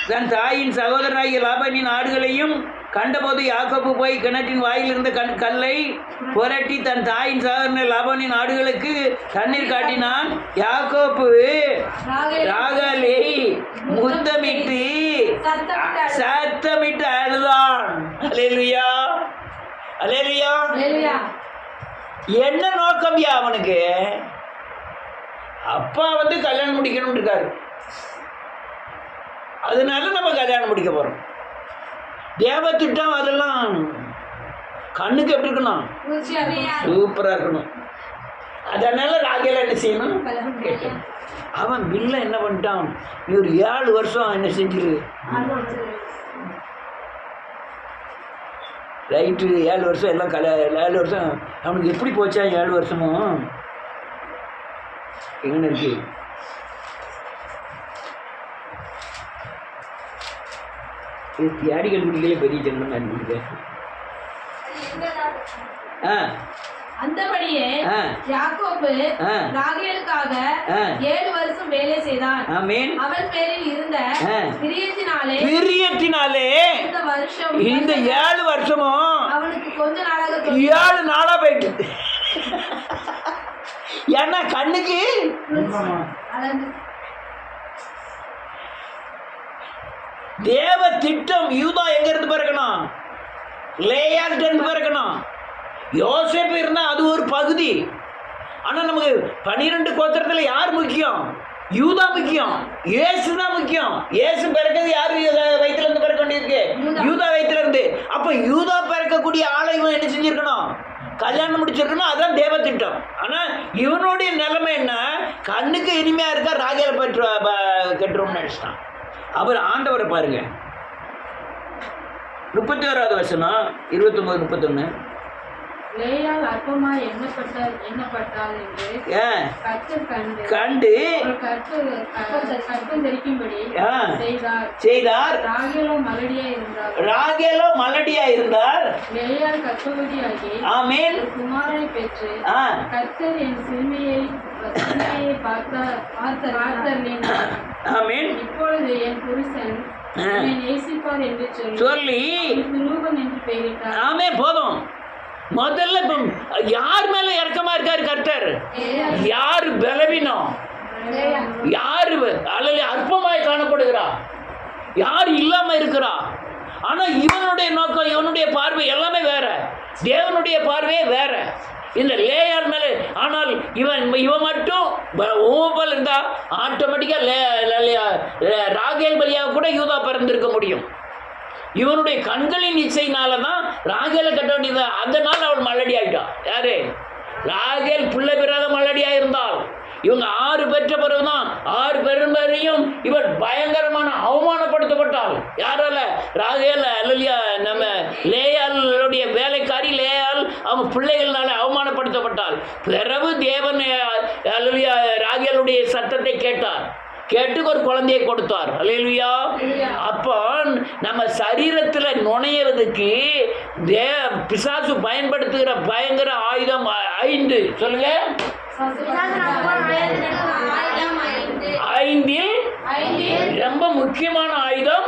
தன் தாயின் சகோதரனாகிய லாபானின் ஆடுகளையும் கண்டபோது யாக்கோபு போய் கிணற்றின் வாயில் இருந்த கல்லை புரட்டி தன் தாயின் சகோதரன் லாபானின் ஆடுகளுக்கு தண்ணீர் காட்டினான். யாக்கோபு ராகேலை முத்தமிட்டு சத்தமிட்டு அழுதான். அல்லேலூயா, அல்லேலூயா. என்ன நோக்கம்யா அவனுக்கு? அப்பா வந்து கல்யாணம் முடிக்கணும்னு இருக்காரு, அதனால நம்ம கல்யாணம் முடிக்க போறோம். தேவ திட்டம் அதெல்லாம் கண்ணுக்கு எப்படி இருக்கணும்? சூப்பரா இருக்கணும். அதனால ராகேல என்ன செய்யணும் கேட்டேன். அவன் பில்ல என்ன பண்ணிட்டான், நீ ஒரு 7 வருஷம் என்ன செஞ்சிரு. ரைட்டு, 7 வருஷம் எல்லாம் 7 வருஷம் அவனுக்கு எப்படி போச்சா? 7 வருஷமும் எங்கே இருக்கு? தியாடிகள் வீட்டிலேயே பெரிய ஜென்மம் இருக்கு. அந்தபடியே யாக்கோபு ராகேலுக்காக 7 வருஷம் வேலை செய்தான். ஆமென். அவள் பேரில் இருந்த பிரியத்தினாலே இந்த வருஷம், இந்த 7 வருஷமும் அவனுக்கு கொஞ்ச நாளாக 7 நாளா போயிட்டு. ஏன்னா கண்ணுக்கு தேவ திட்டம். யூதா எங்க இருந்து பிறக்கணும்? லேயாள்கிட்ட இருந்து பிறக்கணும். யோசேப்பு இருந்தா அது ஒரு பகுதி. ஆனா நமக்கு 12 கோத்திரத்துல யார் முக்கியம்? யூதா முக்கியம், இயேசு தான் முக்கியம். இயேசு பிறக்கிறது யாரு வயிற்றுல இருந்து பிறக்க வேண்டியிருக்கு? யூதா வயிற்றுல இருந்து. அப்ப யூதா பிறக்கக்கூடிய ஆளை இவன் என்ன செஞ்சிருக்கணும்? கல்யாணம் முடிச்சிருக்கணும். அதான் தேவ திட்டம். ஆனா இவனுடைய நிலைமை என்ன? கண்ணுக்கு இனிமையா இருக்கா, ராகேல பெற்று கட்டுறோம்னு நினைச்சிட்டான். அவர் ஆண்டவரை பாருங்க, 31வது வசனம், 29, 31. லேயாள் அற்பமாய் எண்ணப்பட்டாள் என்று கண்டு கற்பம் தரிக்கும்படி செய்தார். ராகேலோ மலடியா இருந்தார். லேயாள் கர்ப்பவதியாகி ஆமென் குமாரனை பெற்று கர்த்தர் என் சிறுமியை பார்த்தார். ஆமென். இப்பொழுது என் புருஷன் நேசிப்பார் என்று சொல்லி ரூபன் என்று பெயரிட்டார். ஆமென். போதும். முதல்ல இப்ப யார் மேல இறக்கமா இருக்காரு கர்த்தர்? யாரு பலவீனம், யாரு அற்பமாய் காணப்படுகிறா, யார் இல்லாம இருக்கிறா. ஆனா இவனுடைய நோக்கம், இவனுடைய பார்வை எல்லாமே வேற. தேவனுடைய பார்வையே வேற. இந்த லேயார் மேல. ஆனால் இவன் மட்டும் ஓபல் இருந்தா ஆட்டோமேட்டிக்கா ராகேல் பலியாக கூட யூதா பிறந்திருக்க முடியும். இவனுடைய கண்களின் இச்சையினால தான் ராகேலை கட்ட வேண்டியது. அதனால அவள் மலடி ஆயிட்டான். யாரு? ராகேல் பிள்ளை பெறாத மலடியா இருந்தால். இவங்க 6 பெற்ற பிறகுதான் 6 பெரும்பரையும் இவள் பயங்கரமான அவமானப்படுத்தப்பட்டாள். யாரால? ராகேல் அல்லையா, நம்ம லேயாளுடைய வேலைக்காரி லேயாள் அவங்க பிள்ளைகள்னால அவமானப்படுத்தப்பட்டாள். பிறகு தேவன் அல்லையா ராகேலுடைய சத்தத்தை கேட்டார். கேட்டு ஒரு குழந்தையை கொடுத்தார். அல்லேலூயா. அப்போ நம்ம சரீரத்தில் நுழையிறதுக்கு பிசாசு பயன்படுத்துகிற பயங்கர ஆயுதம் 5. சொல்லுங்க. 5 ரொம்ப முக்கியமான ஆயுதம்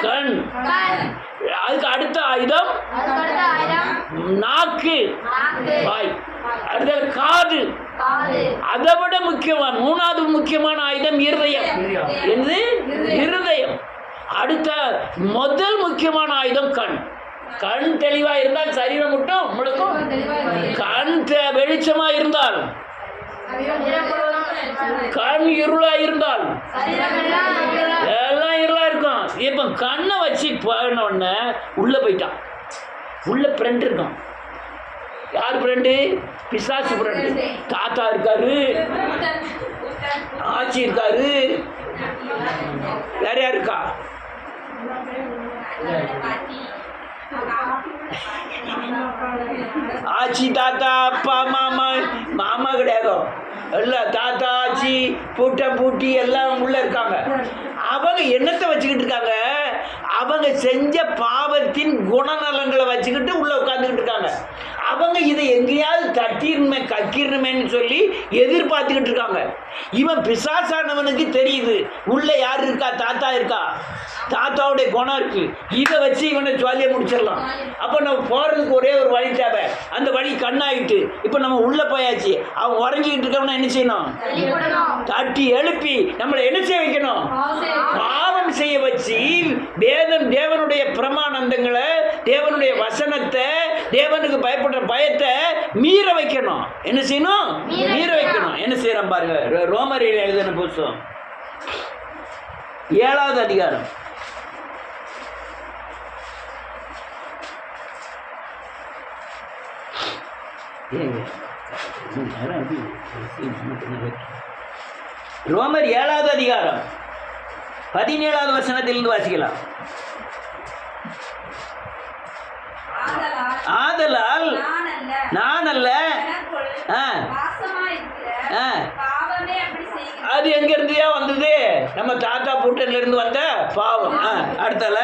கண். அதுக்கு அடுத்த ஆயுதம் நாக்கு, வாய். அடுத்த காது. அதை விட முக்கியமான 3வது முக்கியமான ஆயுதம் இருதயம். என்னது? இருதயம். அடுத்த முதல் முக்கியமான ஆயுதம் கண். கண் தெளிவா இருந்தால் சரீரம் மட்டும் முழுக்கும். கண் வெளிச்சமா இருந்தால், கண் இருளா இருந்தால் எல்லாம் இருளா இருக்கும். இப்ப கண்ணை வச்சு போன உடனே உள்ள போயிட்டான். உள்ள ஃப்ரெண்ட் இருக்கான். யார் ஃப்ரெண்டு? பிசாசு ஃப்ரெண்டு. தாத்தா இருக்காரு, ஆச்சி இருக்காரு, வேற யார் இருக்கா? ஆச்சி, தாத்தா, அப்பா, மாமா. மாமா கிடையாது, எல்லாம் தாத்தா, ஆச்சி, பூட்டம் பூட்டி எல்லாம் உள்ள இருக்காங்க. அவங்க என்னத்தை வச்சுக்கிட்டு இருக்காங்க? அவங்க செஞ்ச பாவத்தின் குணநலங்களை வச்சுக்கிட்டு உள்ள உட்காந்துக்கிட்டு இருக்காங்க. அவங்க இதை எங்கேயாவது தட்டிடணுமே கக்கிடணுமேன்னு சொல்லி எதிர்பார்த்துக்கிட்டு இருக்காங்க. இவன் பிசாசானவனுக்கு தெரியுது உள்ள யார் இருக்கா? தாத்தா இருக்கா, தாத்தாவுடைய குணம் இருக்கு. இதை வச்சு இவனை ஜாலியை முடிச்சிடலாம். அப்போ நம்ம போகிறதுக்கு ஒரே ஒரு வழி தேவை. அந்த வழி கண்ணாயிட்டு இப்போ நம்ம உள்ளே போயாச்சு. அவன் உறங்கிக்கிட்டு இருக்கவன என்ன செய்யணும்? தட்டி எழுப்பி நம்மளை என்ன செய்ய வைக்கணும்? பாவம் செய்ய வச்சு தேவனுடைய பிரமானந்தங்களை, தேவனுடைய வசனத்தை, தேவனுக்கு பயப்படுற பயத்தை மீற வைக்கணும். என்ன செய்யணும்? மீற வைக்கணும். என்ன செய்யறோம் பாருங்க. ரோமரில் எழுதின புத்தகம் 7வது அதிகாரம். ரோமர் 7வது அதிகாரம் 17வது வசனத்திலிருந்து வாசிக்கலாம். ஆதலால் நான் அல்ல. அது எங்க இருந்துயா வந்தது? நம்ம தாத்தா பூட்டன்ல இருந்து வந்த பாவம். அடுத்தால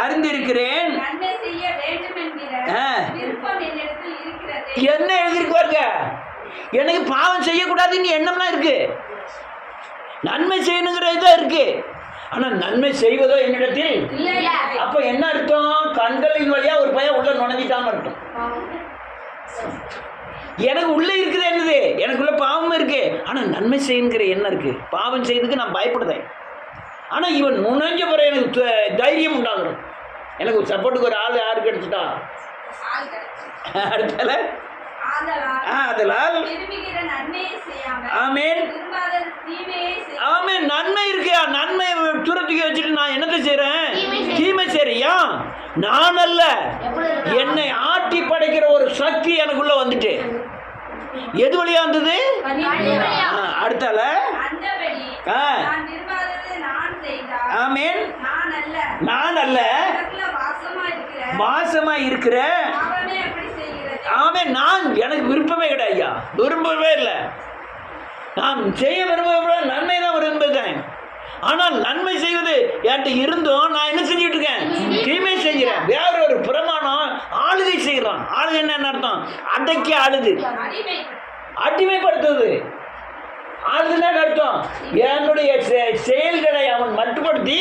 அறிந்திருக்கிறேன். என்ன எழுதிருக்காருங்க? எனக்கு பாவம் செய்யக்கூடாதுன்னு எண்ணம்லாம் இருக்கு, நன்மை செய்யணுங்கிற இதான் இருக்கு. ஆனா நன்மை செய்வதோ என்னிடத்தில். அப்ப என்ன அர்த்தம்? கண்களின் வழியா ஒரு பையன் உள்ள நுழைஞ்சிட்டாம இருக்கும். எனக்கு உள்ள இருக்குது என்னது? எனக்குள்ள பாவம் இருக்கு, ஆனா நன்மை செய்யுங்கிற எண்ணம் இருக்கு. பாவம் செய்யறதுக்கு நான் பயப்படுதேன். ஆனா இவன் நுழைஞ்ச பிறகு எனக்கு தைரியம் உண்டாகணும். எனக்கு ஒரு சப்போர்ட்டுக்கு ஒரு ஆள் யாரு கிடைச்சிட்டா? அடுத்தால ஆதலால் ஆமென் ஆமென். நன்மை இருக்கு, நன்மை துரத்துக்கு வச்சுட்டு நான் என்னத்தை செய்றேன்? தீமை செய்றியா? நான் அல்ல, என்னை ஆட்டி படைக்கிற ஒரு சக்தி எனக்குள்ள வந்துட்டு. எது வழியா வந்தது? அடுத்தால ஆமென். நான் அல்ல, வாசமா இருக்கிற. ஆமென். நான் எனக்கு விருப்பமே கிடையாது ஐயா, விரும்பவே இல்லை. நான் செய்ய விரும்ப நன்மை தான் விரும்புகிறேன். ஆனால் நன்மை செய்வது என்கிட்ட இருந்தும் நான் என்ன செஞ்சுட்டு இருக்கேன்? தீமை செய்கிறேன். வேற ஒரு பிரமாணம் ஆளுகை செய்கிறான். ஆளுகை என்ன அர்த்தம்? அடக்கி ஆளுது, அடிமைப்படுத்துது. ஆளுதுன்னா அர்த்தம் என்னுடைய செயல்களை அவன் மட்டுப்படுத்தி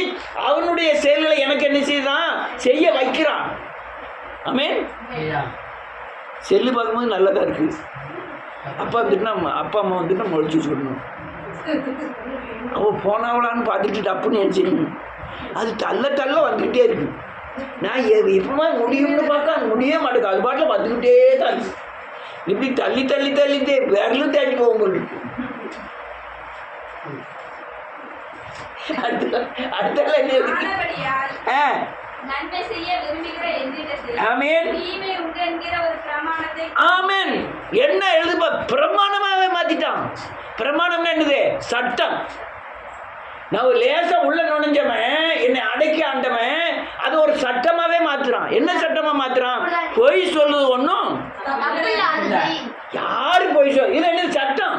அவனுடைய செயல்களை எனக்கு என்ன செய்தான்? செய்ய வைக்கிறான். ஆமென். செல்லு பார்க்கும்போது நல்லதாக இருக்குது. அப்பா வந்துட்டுனா அப்பா அம்மா வந்துட்டு நம்ம ஒழிச்சு சொல்லணும். அவன் போனவளான்னு பார்த்துட்டு டப்புன்னு நினச்சிக்கணும். அது தள்ள தள்ள வந்துக்கிட்டே இருக்கு. நான் எப்பவுமே முடியும்னு பார்க்க முடிய மாட்டேங்க. அது பாட்டில் வந்துக்கிட்டே தான் இருக்கு. இப்படி தள்ளி தள்ளி தள்ளிட்டே விரலும் தேடி போகும்போது அடுத்த என்ன இருக்கு? என்ன எழுதுப்பா? பிரமாணமாவே மாத்திட்டான். பிரமாணம்னா என்னது? சட்டம். நான் ஒரு லேசா உள்ள நுழைஞ்சவன், என்னை அடக்கி ஆண்டவன், அது ஒரு சட்டமாவே மாத்துறான். என்ன சட்டமா மாத்துறான்? பொய் சொல்லுது ஒன்றும் யாரு பொய் சொல், இது என்ன சட்டம்?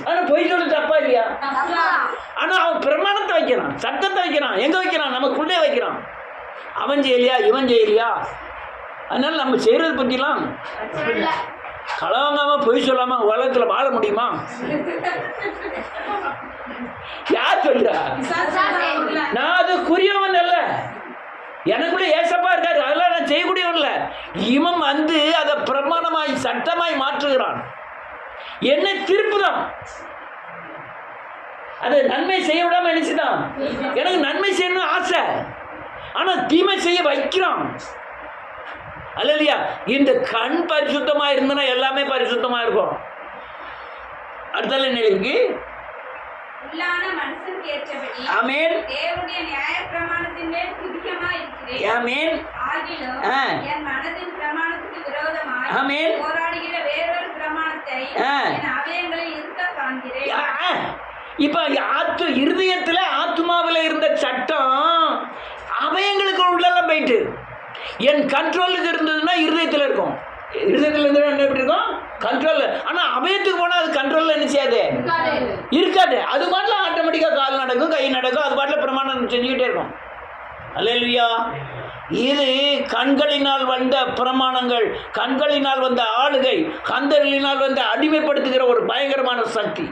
ஆனா பொய் சொல்லு தப்பா இல்லையா? ஆனா அவன் பிரமாணத்தை வைக்கிறான், சட்டத்தை வைக்கிறான். எங்க வைக்கிறான்? நமக்குள்ளே வைக்கிறான். அவன் செய்யலையா, இவன் செய்யலையா? அதனால நம்ம செய்யறது பத்திலாம் களவாங்காம பொய் சொல்லாம உலகத்துல வாழ முடியுமா? யார் சொல்றா? நான் அது குறியவன் அல்ல, எனக்குள்ள ஏசப்பா இருக்காரு, அதெல்லாம் நான் செய்யக்கூடியவன் இல்லை. இவன் வந்து அதை பிரமாணமாய் சட்டமாய் மாற்றுகிறான். என்ன திருப்புதான், அது நன்மை செய்ய விடாம நினைச்சுதான். எனக்கு நன்மை செய்யணும்னு ஆசை, ஆனா தீமை செய்ய வைக்கிறான். அல்லையா? இந்த கண் பரிசுத்தமா இருந்தனா எல்லாமே பரிசுத்தமா இருக்கும். அடுத்தால என்ன இருக்கு? உள்ளான மனுஷனுக்கு ஏற்றபடி ஆமென். தேவனுடைய நியாயப்பிரமாணத்தின் மேல் பிரியமாய் இருக்கிறேன். ஆமென். ஆகிலும் என் மனதின் பிரமாணத்துக்கு விரோதமாய் ஆமென். போராடுகிற வேறொரு பிரமாணத்தை என் அவயங்களில் இருக்க காண்கிறேன். இப்ப இருதயத்துல ஆத்மாவில் இருந்த சட்டம் அவயங்களுக்கு உள்ளெல்லாம் போயிட்டு என் கண்ட்ரோலுக்கு இருந்ததுன்னா இருதயத்தில் இருக்கும். இருதயத்தில் இருந்தால் என்ன எப்படி இருக்கும்? கண்ட்ரோல். ஆனால் அவயத்துக்கு போனால் அது கண்ட்ரோலில் என்ன செய்யாது? இருக்காது. அது பாட்டில் ஆட்டோமேட்டிக்காக கால் நடக்கும், கை நடக்கும், அது பாட்டில் பிரமாணம் செஞ்சுக்கிட்டே இருக்கும். அல்லேலூயா. இது கண்களினால் வந்த பிரமாணங்கள், கண்களினால் வந்த ஆளுகை, கண்களினால் வந்த அடிமைப்படுத்துகிற ஒரு பயங்கரமான சக்தி.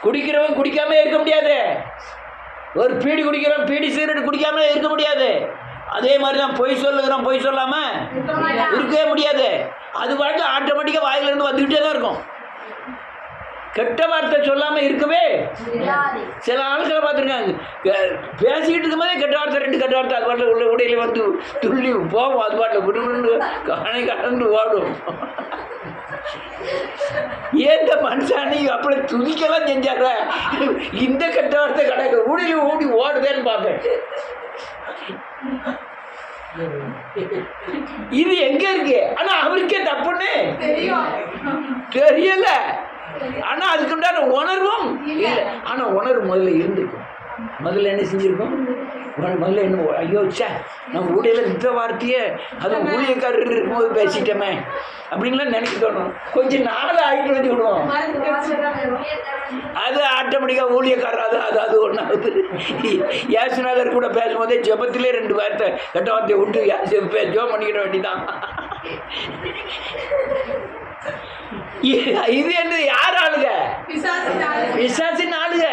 குடிக்கிறவன் குடிக்காம இருக்க முடியாது. ஒரு பீடி குடிக்கிறவன் பீடி சிகரெட் குடிக்காம இருக்க முடியாது. அதே மாதிரி தான் பொய் சொல்லுகிறோம், பொய் சொல்லாம இருக்கவே முடியாது. அது பாட்டு ஆட்டோமேட்டிக்காக வாயிலிருந்து வந்துக்கிட்டே தான் இருக்கும். கெட்ட வார்த்தை சொல்லாமல் இருக்கவே. சில ஆட்களை பார்த்துருக்காங்க, பேசிக்கிட்டு இருக்கும்போதே கெட்ட வார்த்தை, 2 கெட்ட வார்த்தை அது பாட்டில் உள்ள உடையில வந்து துள்ளி போகும். அது பாட்டில் விடுவிடு கணை கடந்து ஓடும். ஏந்த மனுஷானி அப்படி துதிக்கெல்லாம் செஞ்சார இந்த கெட்ட வார்த்தை கிடையாது, ஊடி ஊடி ஓடுதேன்னு பார்ப்பேன். இது எங்க இருக்கு? ஆனா அவருக்கே தப்புன்னு தெரியல. ஆனா அதுக்குண்டான உணர்வும் இல்லை. ஆனா உணர்வு முதல்ல இருந்திருக்கும். முதல்ல என்ன செஞ்சிருக்கோம்? முதல்ல என்ன, ஐயோ சே நம்ம ஊடையில் இந்த வார்த்தையே அது ஊழியக்காரர் இருக்கும்போது பேசிட்டோமே அப்படின்லாம் நினைக்க தோணும். கொஞ்சம் நாள் ஆகிட்டு வச்சு விடுவோம். அது ஆட்டோமேட்டிக்காக ஊழியக்காரர் அது ஒன்றாவது. யாசுநாதர் கூட பேசும்போதே ஜெபத்திலே 2 வார்த்தை கெட்ட வார்த்தையை விட்டு ஜெபம் பண்ணிக்கிட வேண்டிதான். இது என்ன? யார் ஆளுக? பிசாசின் ஆளுக.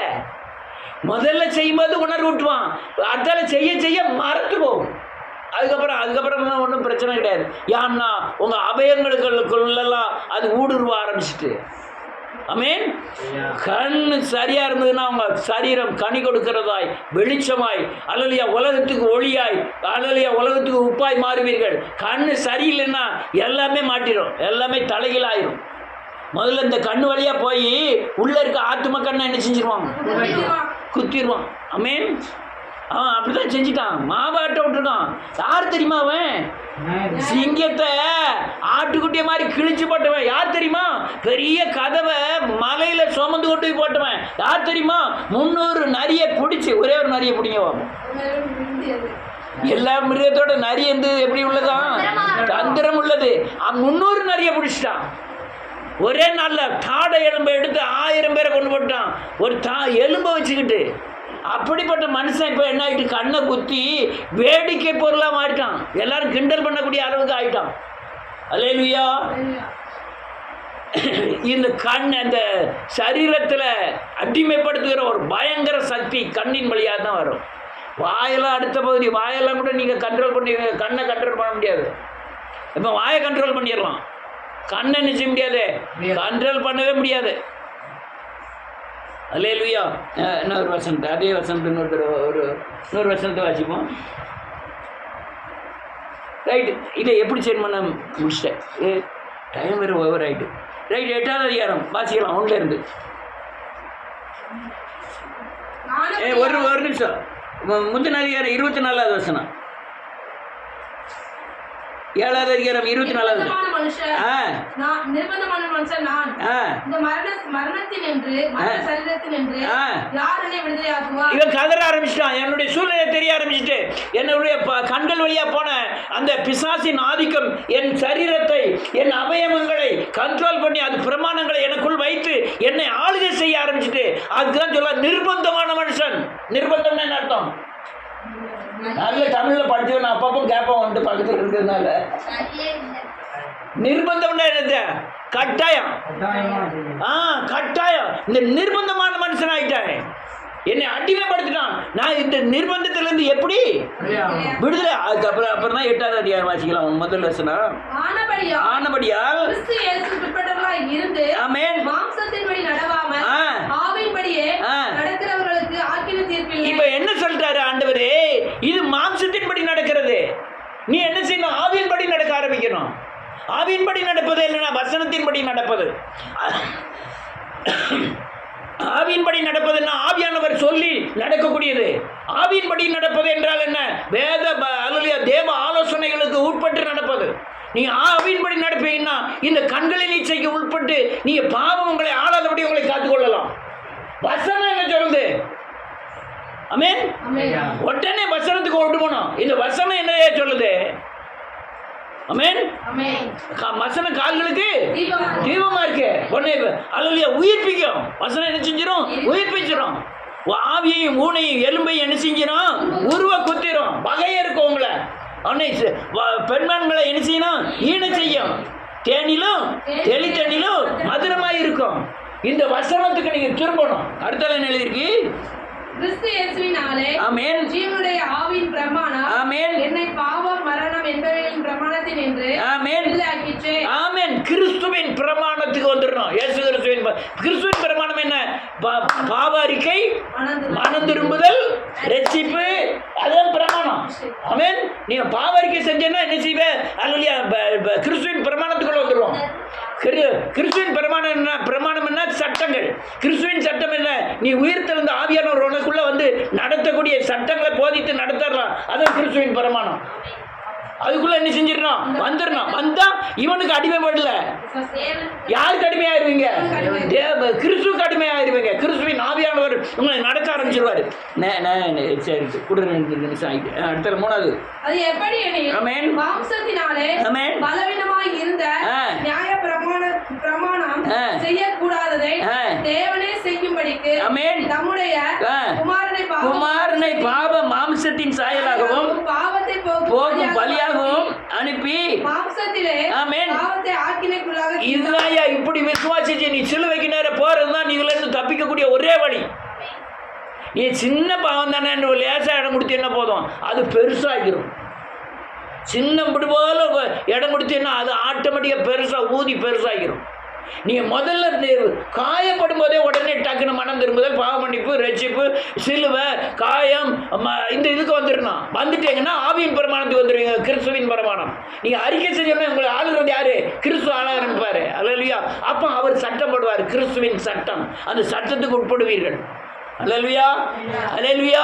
முதல்ல செய்யும்போது உணர்வு விட்டுவான், அடுத்தால செய்ய செய்ய மறந்து போகும். அதுக்கப்புறம் ஒன்றும் பிரச்சனை கிடையாது. ஏன்னா உங்கள் அபயங்களுக்குள்ளெல்லாம் அது ஊடுருவ ஆரம்பிச்சுட்டு. ஆமென். கண் சரியா இருந்ததுன்னா உங்க சரீரம் கனி கொடுக்கிறதாய், வெளிச்சமாய், அல்லலையா உலகத்துக்கு ஒளியாய், அல்லலையா உலகத்துக்கு உப்பாய் மாறுவீர்கள். கண் சரியில்லைன்னா எல்லாமே மாட்டிடும், எல்லாமே தலைகீழாயிரும். முதல்ல இந்த கண்ணு வழியா போய் உள்ள இருக்க ஆத்ம கண்ணை என்ன செஞ்சிருவான்? குத்திடுவான். ஆமென். அவன் அப்படிதான் செஞ்சுட்டான். மாவாட்ட விட்டுருக்கான். யார் தெரியுமா? அவன் சிங்கத்தை ஆட்டுக்குட்டிய மாதிரி கிழிச்சு போட்டவன். யார் தெரியுமா? பெரிய கதவை மலையில சுமந்து கொண்டு போய் போட்டவன். யார் தெரியுமா? 300 நரியை பிடிச்சி, ஒரே ஒரு நரியை பிடிங்கவான். எல்லா மிருகத்தோட நரி வந்து எப்படி உள்ளதான்? தந்திரம் உள்ளது. 300 நரியை பிடிச்சிட்டான். ஒரே நாளில் தாடை எலும்பை எடுத்து 1000 பேரை கொண்டு போட்டான். ஒரு எலும்பை வச்சுக்கிட்டு. அப்படிப்பட்ட மனுஷன் இப்போ என்ன ஆகிட்டு? கண்ணை குத்தி வேடிக்கை பொருளாக மாறிட்டான். எல்லாரும் கிண்டல் பண்ணக்கூடிய அளவுக்கு ஆகிட்டான். அல்லேலூயா. இந்த கண் அந்த சரீரத்தில் அடிமைப்படுத்துகிற ஒரு பயங்கர சக்தி கண்ணின் வழியாக தான் வரும். வாயெல்லாம் அடுத்த பகுதி, வாயெல்லாம் கூட நீங்கள் கண்ட்ரோல் பண்ணுவீங்க, கண்ணை கண்ட்ரோல் பண்ண முடியாது. இப்போ வாயை கண்ட்ரோல் பண்ணிடலாம், கண்ணை நிச்சய முடியாது, கண்ட்ரோல் பண்ணவே முடியாது. அல்லேலூயா. இன்னொரு வசனத்தை, அதே வசனத்தை இன்னொரு வசனத்தை வாசிப்போம். ரைட்டு. இதை எப்படி சென்ட் பண்ண முடிச்சிட்டேன், டைம் வேறு ஓவர் ஆகிட்டு. ரைட். 8வது அதிகாரம் வாசிக்கலாம் 1ல இருந்து. ஒரு நிமிஷம். முந்தின அதிகாரம் 24வது வசனம். 7வது அதிகாரம் 24வது. இவன் கதற ஆரம்பிச்சிட்டான். என்னுடைய சூழ்நிலை தெரிய ஆரம்பிச்சுட்டு, என்னுடைய கண்கள் வழியா போன அந்த பிசாசின் ஆதிக்கம் என் சரீரத்தை, என் அவயவங்களை கண்ட்ரோல் பண்ணி அது பிரமாணங்களை எனக்குள் வைத்து என்னை ஆளுகை செய்ய ஆரம்பிச்சுட்டு. அதுதான் சொல்ல நிர்பந்தமான மனுஷன். நிர்பந்தம்னு என்ன அர்த்தம்? நல்ல தமிழ்ல படிச்சு நான் அப்பப்போ கேட்பேன் வந்துட்டு பக்கத்தில் இருக்கிறதுனால. நிர்பந்தம்னா என்னது? கட்டாயம். கட்டாயம். இந்த நிர்பந்தமான மனுஷன் ஆயிட்டாங்க, என்னை அடிமைப்படுத்திட்டான். நான் இந்த நிர்பந்தத்திலிருந்து எப்படி விடுதலை? அப்புறம் தான் 8வது அதிகாரம் வாசிக்கலாம். முதல் வசனம். ஆனபடியால் ஆமென். இப்ப என்ன சொல்றாரு ஆண்டவரே? இது மாம்சத்தின்படி நடக்கிறது. நீ என்ன செய்யணும்? ஆவியின்படி நடக்க ஆரம்பிக்கணும். ஆவியின்படி நடப்பது இல்லைன்னா வசனத்தின்படி நடப்பது. ஆவியின்படி நடப்பதுன்னா ஆவியானவர் சொல்லி நடக்கக்கூடியது. ஆவியின்படி நடப்பது என்றால் என்ன? வேத தேவ ஆலோசனைகளுக்கு உட்பட்டு நடப்பது. நீங்க ஆவியின்படி நடப்பீங்கன்னா இந்த கண்களின் இச்சைக்கு உட்பட்டு நீங்க பாவம் உங்களை ஆளாதபடி உங்களை காத்துக்கொள்ளலாம். வசனம் என்ன சொல்லுது? ஆமென். உடனே வசனத்துக்கு ஓட்டு போனோம். இந்த வசனம் என்ன சொல்லுது? ஆமென். வசனம் கால்களுக்கு தீபமா இருக்கு. உடனே அல்லேலூயா உயிர்ப்பிக்கும். வசனம் என்ன செஞ்சிடும்? உயிர்ப்பிச்சிடும். ஆவியையும் ஊனையும் எலும்பையும் என்ன செஞ்சிடும்? உருவ குத்திரும். வகையா இருக்கும் உங்களை. உடனே பெண்மன்களை என்ன செய்யணும்? ஈன செய்யும். தேனிலும் தெளித்தண்ணிலும் மதுரமாய் இருக்கும். இந்த வசனத்துக்கு நீங்க திரும்பணும். அடுத்த என்ன எழுதிருக்கு? கிறிஸ்து இயேசுவினாலே ஆமென் ஜீவனுடைய ஆவியின் பிரமாணம் ஆமென் என்னை பாவம் மரணம் என்பவைகளின் பிரமாணத்தின் என்று ஆமென் விடுதலையாக்கிற்று. ஆமென். கிறிஸ்துவின் பிரமாணத்துக்கு வந்துடணும். இயேசு கிறிஸ்துவின் பிரமாணம் என்ன? பாவ அறிக்கை, மனம் திரும்புதல், ரட்சிப்பு, அதான் பிரமாணம். ஆமென். நீங்க பாவ அறிக்கை செஞ்சேன்னா என்ன செய்வ? அல்லேலூயா கிறிஸ்துவின் பிரமாணத்துக்குள்ள வந்துடுவோம். கிறிஸ்துவின் பிரமாணம் என்ன? பிரமாணம் என்ன? சட்டங்கள். கிறிஸ்துவின் சட்டம் என்ன? நீ உயிர்த்தெழுந்த ஆவியானவர் உனக்குள்ள வந்து நடத்தக்கூடிய சட்டங்களை போதித்து நடத்தலாம். அதான் கிறிஸ்துவின் பிரமாணம். அதுக்குள்ள என்ன செஞ்சிடணும்? வந்துடணும். வந்தா இவனுக்கு அடிமைப்படல. யாருக்கு அடிமையாயிருவீங்க? கிறிஸ்துவுக்கு அடிமையாயிருவீங்க. கிறிஸ்துவின் ஆவியானவர் உங்களை நடக்க ஆரம்பிச்சிருவாரு. சரி அடுத்த மூணாவது அது எப்படி எனில் மாம்சத்தினாலே பலவீனமாய் இருந்த நியாய பிரமாணம் செய்யக்கூடாததை தேவனே செய்யும்படிக்கு நம்முடைய குமாரனை பாவ மாம்சத்தின் சாயலாகவும் பாவத்தை போக்கும் பலியாகவும் அனுப்பி மாம்சத்திலே பாவத்தை ஆக்கினைக்குள்ளாக. இதுதான் இப்படி விசுவாசிச்சு நீ சிலுவைக்கு நேரம் போறதுதான் இதுல இருந்து தப்பிக்கக்கூடிய ஒரே வழி. நீ சின்ன பாவம் தானே லேசா இடம் கொடுத்தீங்கன்னா போதும், அது பெருசாகிடும். சின்ன இப்படி போல இடம் கொடுத்தீங்கன்னா அது ஆட்டோமேட்டிக்காக பெருசாக ஊதி பெருசாகிடும். நீங்கள் முதல்ல காயப்படும் போதே உடனே டக்குன்னு மனம் திரும்புதல், பாவ மன்னிப்பு, ரட்சிப்பு, சிலுவை, காயம், இந்த இதுக்கு வந்துடணும். வந்துட்டீங்கன்னா ஆவியின் பிரமாணத்துக்கு வந்துடுவீங்க. கிறிஸ்துவின் பிரமாணம் நீங்கள் அறிக்கை செய்யணும். உங்களை ஆளுகிறது யாரு? கிறிஸ்து ஆள ஆரம்பிப்பார். அல்லேலூயா. அப்போ அவர் சட்டம் போடுவார். கிறிஸ்துவின் சட்டம். அந்த சட்டத்துக்கு உட்படுவீர்கள். அல்லேலூயா அல்லேலூயா.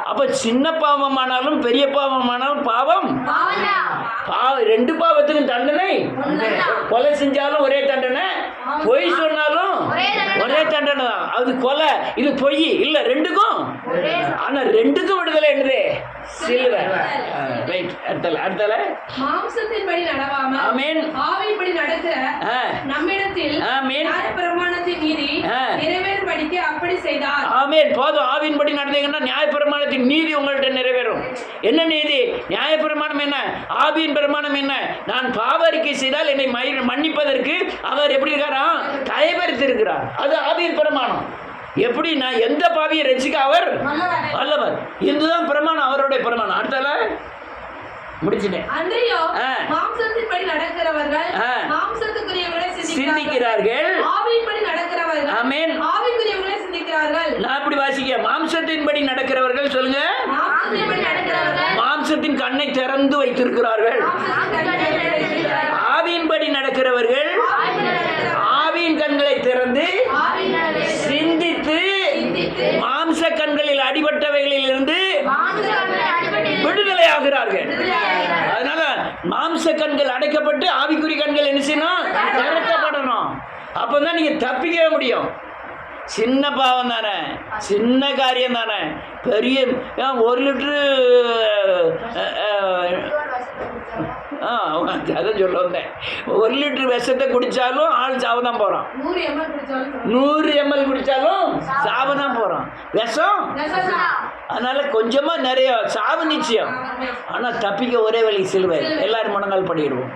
அப்ப சின்ன பாவமானாலும் பெரிய பாவமானாலும் பாவம் ரெண்டு பாவத்துக்கும் தண்டனை. கொலை செஞ்சாலும் ஒரே தண்டனை, பொய் சொன்னாலும் ஒரே தண்டனை தான். அது கொலை, இது பொய் இல்ல, ரெண்டுக்கும். ஆனா ரெண்டுக்கும் விடுதலை என்னது? சிலுவை. ரைட். அடுத்தல மாம்சத்தின்படி நடவாமல் ஆமென் ஆவியின்படி நடக்கிற நம்மிடத்தில் ஆமென் நியாயப்பிரமாணத்தின் நீதி நிறைவேறும்படிக்கு அப்படி செய்தார். ஆமென். போதும். ஆவியின்படி நடந்தீங்கன்னா நியாயப்பிரமாணத்தின் நீதி உங்கள்கிட்ட நிறைவேறும். என்ன நீதி? நியாயப்பிரமாணம் என்ன? ஆவியின் பிரமாணம் என்ன? நான் பாவ அறிக்கை செய்தால் என்னை மன்னிப்பதற்கு அவர் எப்படி இருக்காராம்? தயபரித்திருக்கிறார். அது ஆவியின் பிரமாணம். எப்படி நான் எந்த பாவியை ரட்சிக்க அவர் வல்லவர். இதுதான் பிரமாணம், அவருடைய பிரமாணம். அடுத்தால முடிச்சிட்டேன். மாம்சத்தின்படி நடக்கிறவர்கள் மாம்சத்துக்குரியவர்களை சிந்திக்கிறார்கள், ஆவியின்படி நடக்கிறவர்கள் ஆமென் ஆவிக்குரியவர்களை சிந்திக்கிறார்கள். நான் இப்படி வாசிக்க, மாம்சத்தின்படி நடக்கிறவர்கள் சொல்லுங்க. மாம்சத்தின் கண்ணை திறந்து வைத்திருக்கிறார்கள். ஆவியின்படி நடக்கிறவர்கள் ஆவியின் கண்களை திறந்து சிந்தித்து மாம்ச கண்களில் அடிபட்டவைகளில் இருந்து விடுதலை ஆகிறார்கள். அதனால மாம்ச கண்கள் அடைக்கப்பட்டு ஆவிக்குறி கண்கள் என்ன செய்யணும்? திறக்கப்படணும். அப்பதான் நீங்க தப்பிக்கவே முடியும். சின்ன பாவம் தானே, சின்ன காரியம் தானே. பெரிய 1 லிட்டரு அதான் சொல்ல வந்தேன். 1 லிட்டர் விஷத்தை குடிச்சாலும் ஆள் சாவதான் போறான். 100 ml குடிச்சாலும் சாவதான் போறான். விஷம். அதனால கொஞ்சமா நிறைய சாவு நிச்சயம். ஆனா தப்பிக்க ஒரே வழி சிலுவை. எல்லாரும் முழங்கால் படிடுவோம்.